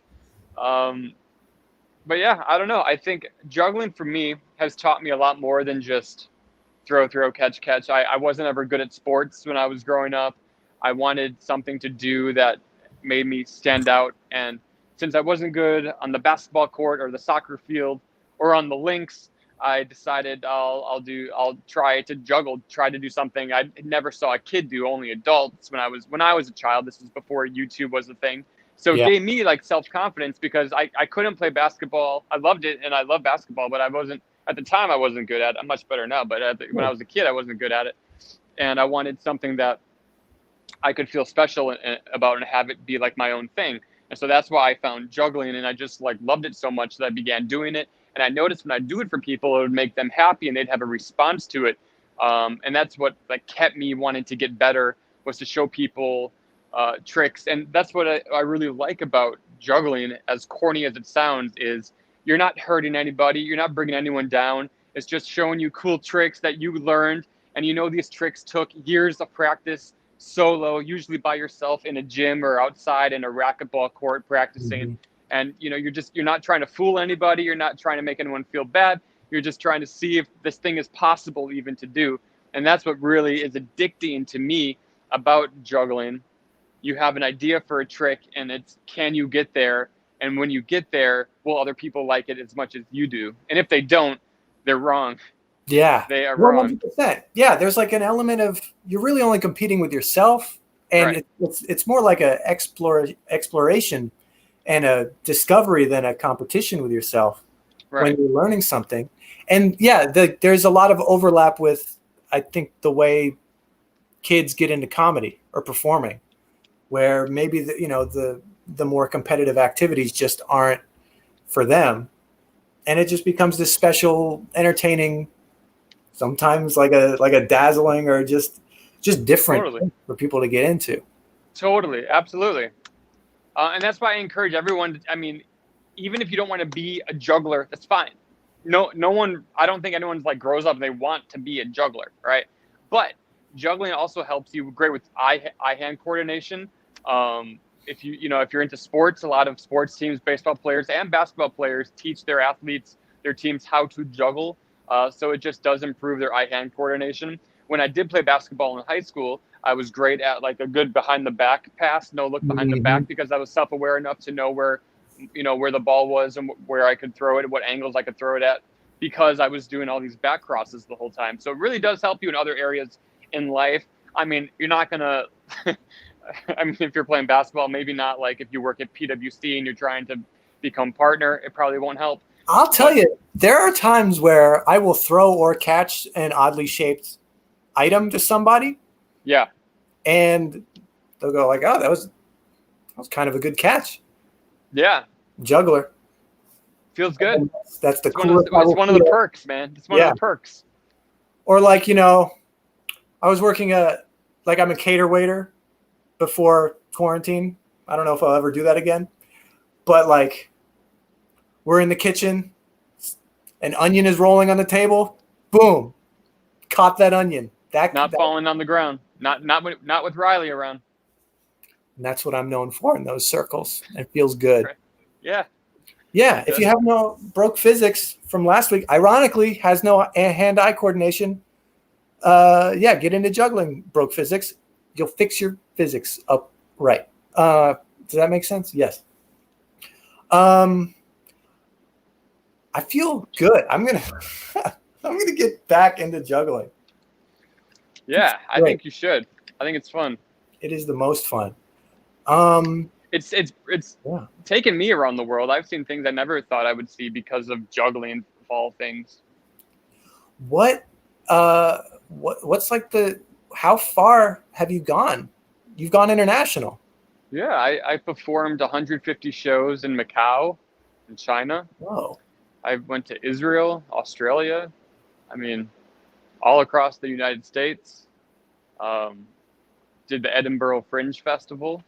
yeah, I don't know. I think juggling for me has taught me a lot more than just throw, catch. I wasn't ever good at sports when I was growing up. I wanted something to do that made me stand out. And since I wasn't good on the basketball court or the soccer field or on the links, I decided I'll try to juggle, try to do something I never saw a kid do, only adults when I was a child. This was before YouTube was a thing. So it gave me like self-confidence because I couldn't play basketball. I loved it and I love basketball, but at the time I wasn't good at it. I'm much better now, but when I was a kid, I wasn't good at it. And I wanted something that I could feel special about and have it be like my own thing. And so that's why I found juggling and I just like loved it so much that I began doing it. And I noticed when I do it for people, it would make them happy and they'd have a response to it. And that's what like kept me wanting to get better, was to show people tricks. And that's what I really like about juggling, as corny as it sounds, is you're not hurting anybody. You're not bringing anyone down. It's just showing you cool tricks that you learned. And these tricks took years of practice solo, usually by yourself in a gym or outside in a racquetball court practicing. Mm-hmm. And you're not trying to fool anybody. You're not trying to make anyone feel bad. You're just trying to see if this thing is possible even to do. And that's what really is addicting to me about juggling. You have an idea for a trick, and it's, can you get there? And when you get there, will other people like it as much as you do? And if they don't, they're wrong. Yeah. They are wrong. 100%. Yeah, there's like an element of you're really only competing with yourself, and Right. it's more like a exploration and a discovery than a competition with yourself when you're learning something. And yeah, there's a lot of overlap with, I think, the way kids get into comedy or performing, where maybe the more competitive activities just aren't for them, and it just becomes this special, entertaining, sometimes like a dazzling or just different for people to get into. Totally, absolutely. And that's why I encourage everyone. I mean, even if you don't want to be a juggler, that's fine. No one. I don't think anyone's like grows up and they want to be a juggler, right? But juggling also helps you great with eye-hand coordination. If you're into sports, a lot of sports teams, baseball players and basketball players teach their athletes, their teams, how to juggle. So it just does improve their eye-hand coordination. When I did play basketball in high school, I was great at like a good behind the back pass, no look behind the back, because I was self-aware enough to know where the ball was and where I could throw it, what angles I could throw it at, because I was doing all these back crosses the whole time. So it really does help you in other areas in life. I mean, you're not gonna. I mean, if you're playing basketball, maybe not like if you work at PwC and you're trying to become partner, it probably won't help. I'll tell you, there are times where I will throw or catch an oddly shaped item to somebody. Yeah. And they'll go like, "Oh, that was kind of a good catch." Yeah. Juggler. Feels good. That's the coolest. It's one of the perks, man. It's one of the perks. Or like, I was working I'm a cater waiter before quarantine. I don't know if I'll ever do that again. But like, we're in the kitchen, an onion is rolling on the table, boom, caught that onion. That falling on the ground. Not with Riley around. And that's what I'm known for in those circles. It feels good. Right. Yeah. Yeah. If you have no broke physics from last week, ironically has no hand-eye coordination. Get into juggling broke physics. You'll fix your physics up right. Does that make sense? Yes. I feel good. I'm gonna get back into juggling. Yeah, I think you should. I think it's fun. It is the most fun. It's taken me around the world. I've seen things I never thought I would see because of juggling, of all things. What's like how far have you gone? You've gone international. Yeah, I performed 150 shows in Macau, in China. Whoa. I went to Israel, Australia. I mean, all across the United States. Did the Edinburgh Fringe Festival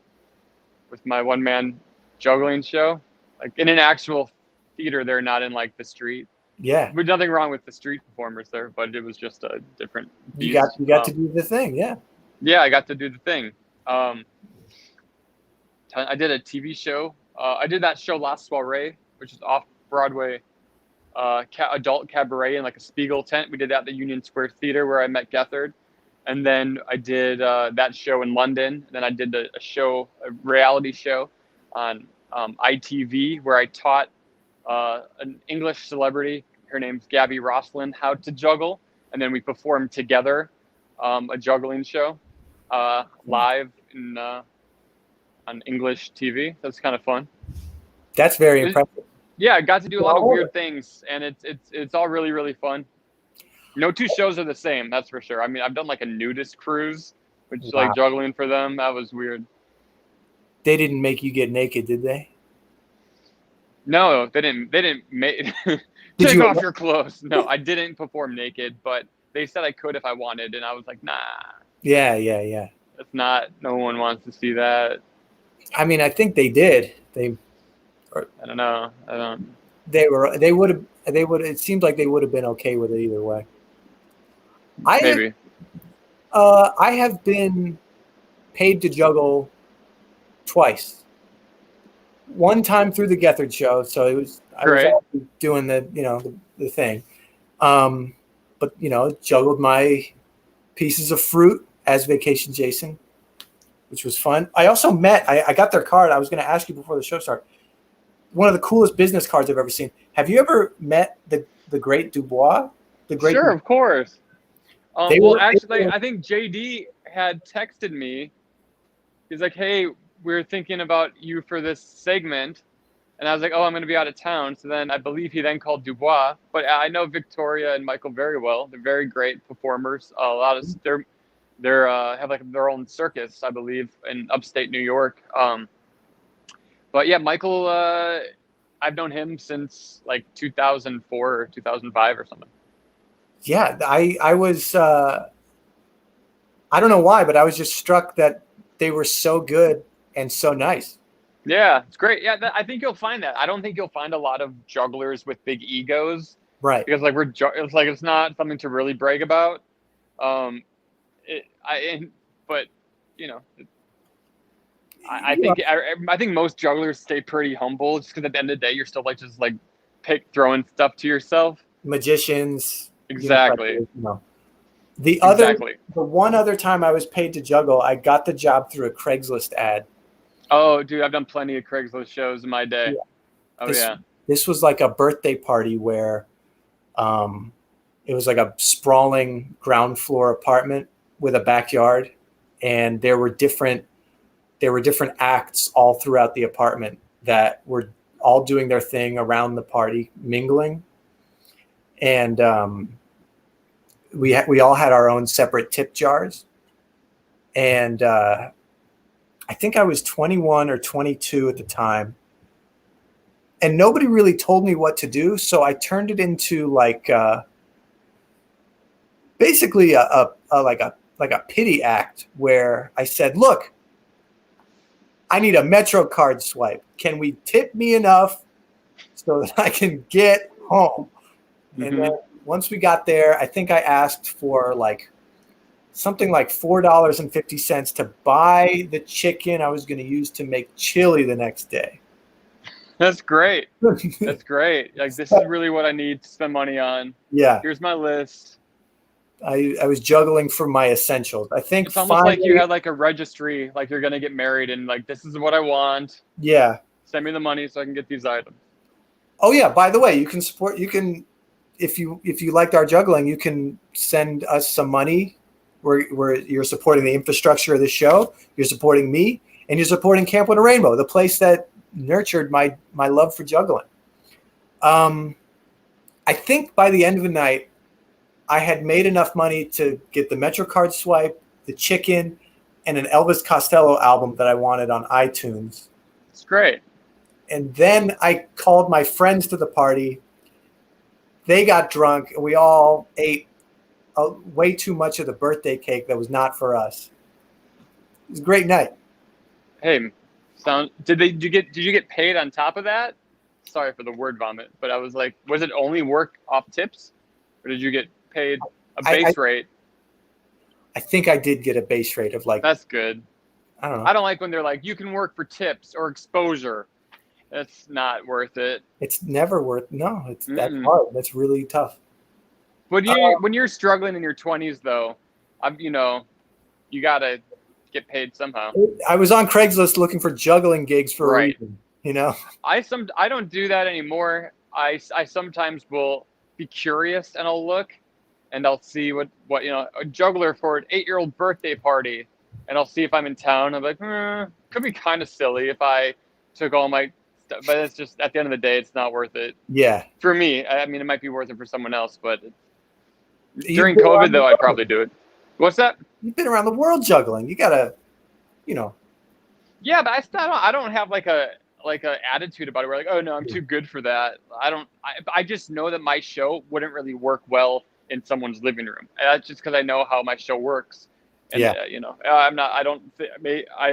with my one-man juggling show, like in an actual theater there, not in like the street. Yeah. There's nothing wrong with the street performers there, but it was just a different beast. You got to do the thing, yeah. Yeah, I got to do the thing. I did a TV show. I did that show La Soirée, which is off-Broadway adult cabaret in like a Spiegel tent. We did that at the Union Square Theater where I met Gethard. And then I did that show in London. Then I did a reality show on ITV where I taught an English celebrity, her name's Gabby Roslin, how to juggle. And then we performed together a juggling show live on English TV. That's kind of fun. That's very impressive. Yeah, I got to do a lot of weird things, and it's all really, really fun. No two shows are the same, that's for sure. I mean, I've done like a nudist cruise, which is like juggling for them. That was weird. They didn't make you get naked, did they? No, they didn't make take off your clothes. No, I didn't perform naked, but they said I could if I wanted, and I was like, nah. Yeah. It's not. No one wants to see that. I mean, I think they did. I don't know. They would. It seemed like they would have been okay with it either way. Maybe. I have been paid to juggle twice. One time through the Gethard show, so I was Great. doing the thing. But juggled my pieces of fruit as Vacation Jason, which was fun. I also met. I got their card. I was going to ask you before the show started. One of the coolest business cards I've ever seen. Have you ever met the great Dubois? Sure, of course. They well, were- actually, I think JD had texted me. He's like, "Hey, we're thinking about you for this segment," and I was like, "Oh, I'm going to be out of town." So then I believe he then called Dubois. But I know Victoria and Michael very well. They're very great performers. A lot of they're have like their own circus, I believe, in upstate New York. But yeah, Michael, I've known him since like 2004 or 2005 or something. Yeah, I was. I don't know why, but I was just struck that they were so good and so nice. Yeah, it's great. Yeah, I think you'll find that. I don't think you'll find a lot of jugglers with big egos, Right. because like it's like it's not something to really brag about. But you know, I think most jugglers stay pretty humble, just because at the end of the day, you're still like just like throwing stuff to yourself. Magicians. Exactly. The one other time I was paid to juggle, I got the job through a Craigslist ad. Oh, dude, I've done plenty of Craigslist shows in my day. Yeah. Oh, This was like a birthday party where it was like a sprawling ground floor apartment with a backyard, and there were different acts all throughout the apartment that were all doing their thing around the party, mingling. And we all had our own separate tip jars. And I think I was 21 or 22 at the time. And nobody really told me what to do, so I turned it into like basically a pity act where I said, "Look, I need a Metro card swipe. Can we tip me enough so that I can get home?" Mm-hmm. And then once we got there, I think I asked for like something like $4.50 to buy the chicken I was going to use to make chili the next day. That's great. That's great. Like, this is really what I need to spend money on. Yeah. Here's my list. I was juggling for my essentials. I think it's almost like you had like a registry, like you're going to get married and like, this is what I want. Yeah. Send me the money so I can get these items. Oh yeah. By the way, if you liked our juggling, you can send us some money where you're supporting the infrastructure of the show. You're supporting me, and you're supporting Camp with a Rainbow, the place that nurtured my love for juggling. I think by the end of the night, I had made enough money to get the MetroCard swipe, the chicken, and an Elvis Costello album that I wanted on iTunes. It's great. And then I called my friends to the party. They got drunk, and we all ate way too much of the birthday cake that was not for us. It was a great night. Hey, did you get paid on top of that? Sorry for the word vomit, but I was like, was it only work off tips, or did you get paid a base rate? I think I did get a base rate of like. That's good. I don't know. I don't like when they're like, you can work for tips or exposure. That's not worth it. It's never worth. No, that's hard. That's really tough. When you're struggling in your 20s, though, you gotta get paid somehow. I was on Craigslist looking for juggling gigs for a reason. I don't do that anymore. I sometimes will be curious and I'll look and I'll see what a juggler for an 8-year-old birthday party, and I'll see if I'm in town. I'm like, could be kind of silly if I took all my stuff, but it's just at the end of the day, it's not worth it. Yeah. For me, I mean, it might be worth it for someone else, but during COVID, though, I'd probably do it. What's that? You've been around the world juggling. You gotta, Yeah, but I don't have like a attitude about it where like, oh no, I'm too good for that. I just know that my show wouldn't really work well in someone's living room. And that's just because I know how my show works. And, I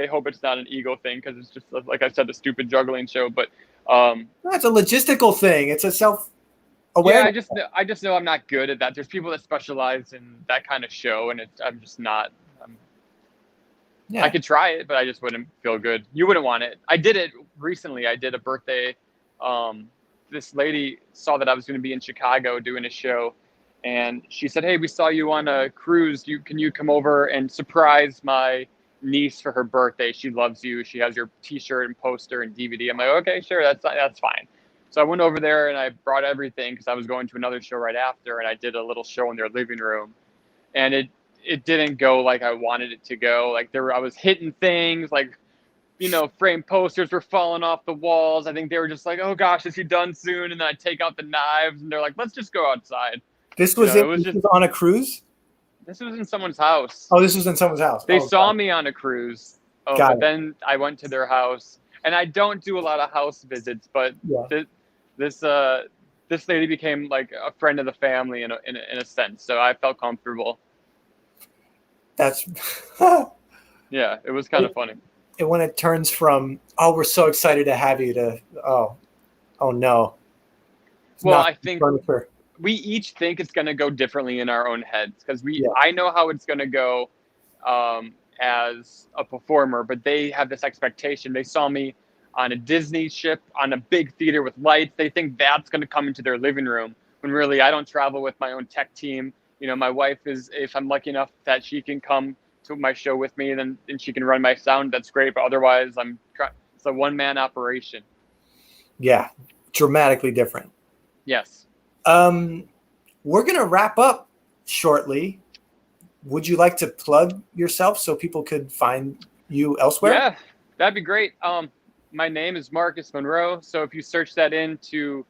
hope it's not an ego thing, because it's just, like I said, a stupid juggling show. But that's a logistical thing. It's a self-awareness. Yeah, I just know I'm not good at that. There's people that specialize in that kind of show, and I'm just not. Yeah. I could try it, but I just wouldn't feel good. You wouldn't want it. I did it recently. I did a birthday. This lady saw that I was going to be in Chicago doing a show, and she said, "Hey, we saw you on a cruise. Can you come over and surprise my niece for her birthday? She loves you. She has your T-shirt and poster and DVD." I'm like, "Okay, sure, that's fine." So I went over there and I brought everything because I was going to another show right after, and I did a little show in their living room, and it didn't go like I wanted it to go. Like I was hitting things, like, frame posters were falling off the walls. I think they were just like, "Oh gosh, is he done soon?" And then I take out the knives, and they're like, "Let's just go outside." This You was know, it. it was This just was on a cruise. this was in someone's house. Oh, this was in someone's house. They Oh, saw got me on a cruise, Got but it. then I went to their house, and I don't do a lot of house visits, but Yeah. this lady became like a friend of the family in a sense, so I felt comfortable. That's Yeah, it was kind of funny. and when it turns from, "Oh, we're so excited to have you," to, "Oh no." It's Well, not I think furniture. we each think it's going to go differently in our own heads because Yeah. I know how it's going to go as a performer, but they have this expectation. They saw me on a Disney ship on a big theater with lights. They think that's going to come into their living room when really I don't travel with my own tech team. My wife is, if I'm lucky enough that she can come to my show with me, and she can run my sound, that's great. But otherwise, it's a one-man operation. Yeah, dramatically different. Yes. We're gonna wrap up shortly. Would you like to plug yourself so people could find you elsewhere? Yeah, that'd be great. My name is Marcus Monroe. So if you search that into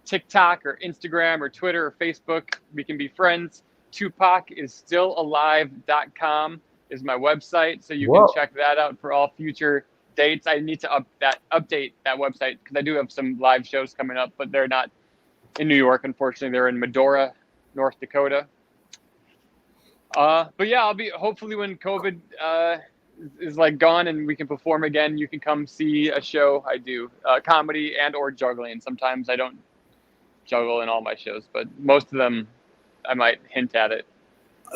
TikTok or Instagram or Twitter or Facebook, we can be friends. TupacIsStillAlive.com is my website, so you Whoa. can check that out for all future dates. I need to update that website because I do have some live shows coming up, but they're not in New York, unfortunately. They're in Medora, North Dakota. But yeah, I'll be, hopefully when COVID is like gone and we can perform again, you can come see a show I do, comedy and or juggling. Sometimes I don't juggle in all my shows, but most of them I might hint at it.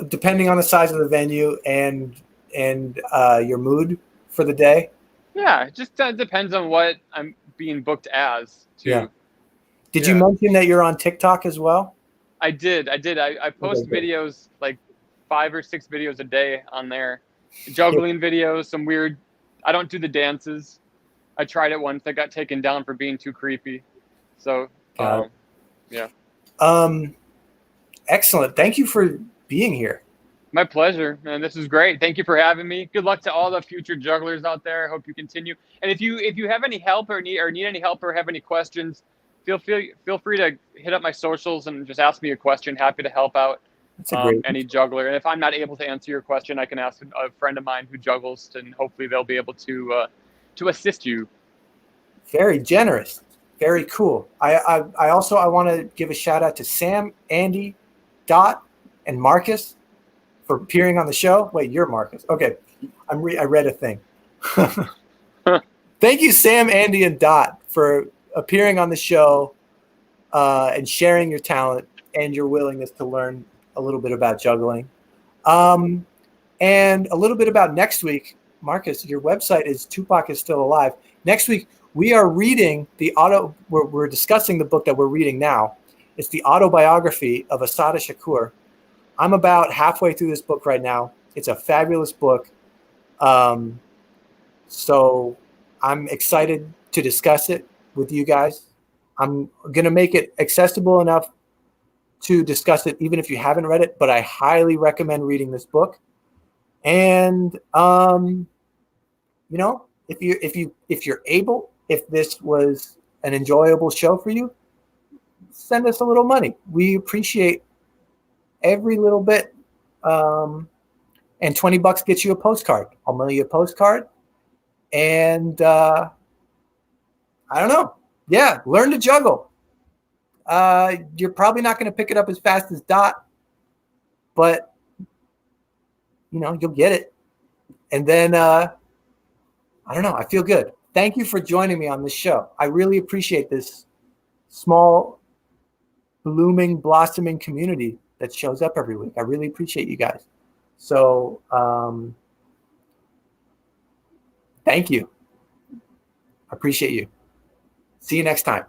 Depending on the size of the venue and your mood for the day. Yeah, it just depends on what I'm being booked as too. Yeah. Did you mention that you're on TikTok as well? I did. I post videos, like 5 or 6 videos a day on there. Juggling videos, some weird, I don't do the dances. I tried it once. I got taken down for being too creepy. So, yeah. Excellent. Thank you for being here. My pleasure, man. This is great. Thank you for having me. Good luck to all the future jugglers out there. I hope you continue. And if you have any help or need any help or have any questions, feel free to hit up my socials and just ask me a question. Happy to help out any juggler. And if I'm not able to answer your question, I can ask a friend of mine who juggles, and hopefully they'll be able to assist you. Very generous. Very cool. I want to give a shout out to Sam, Andy, Dot, and Marcus for appearing on the show. Wait, you're Marcus. Okay. I read a thing. Thank you, Sam, Andy, and Dot, for appearing on the show and sharing your talent and your willingness to learn a little bit about juggling. And a little bit about next week. Marcus, your website is Tupac is Still Alive. Next week, we are reading we're discussing the book that we're reading now. It's the autobiography of Assata Shakur. I'm about halfway through this book right now. It's a fabulous book. So I'm excited to discuss it with you guys. I'm going to make it accessible enough to discuss it, even if you haven't read it, but I highly recommend reading this book. And, if you're able, if this was an enjoyable show for you, send us a little money. We appreciate every little bit. And $20 gets you a postcard. I'll mail you a postcard. And I don't know. Yeah, learn to juggle. You're probably not going to pick it up as fast as Dot, but you'll get it. And then I don't know. I feel good. Thank you for joining me on this show. I really appreciate this small, blooming, blossoming community that shows up every week. I really appreciate you guys. So Thank you. I appreciate you. See you next time.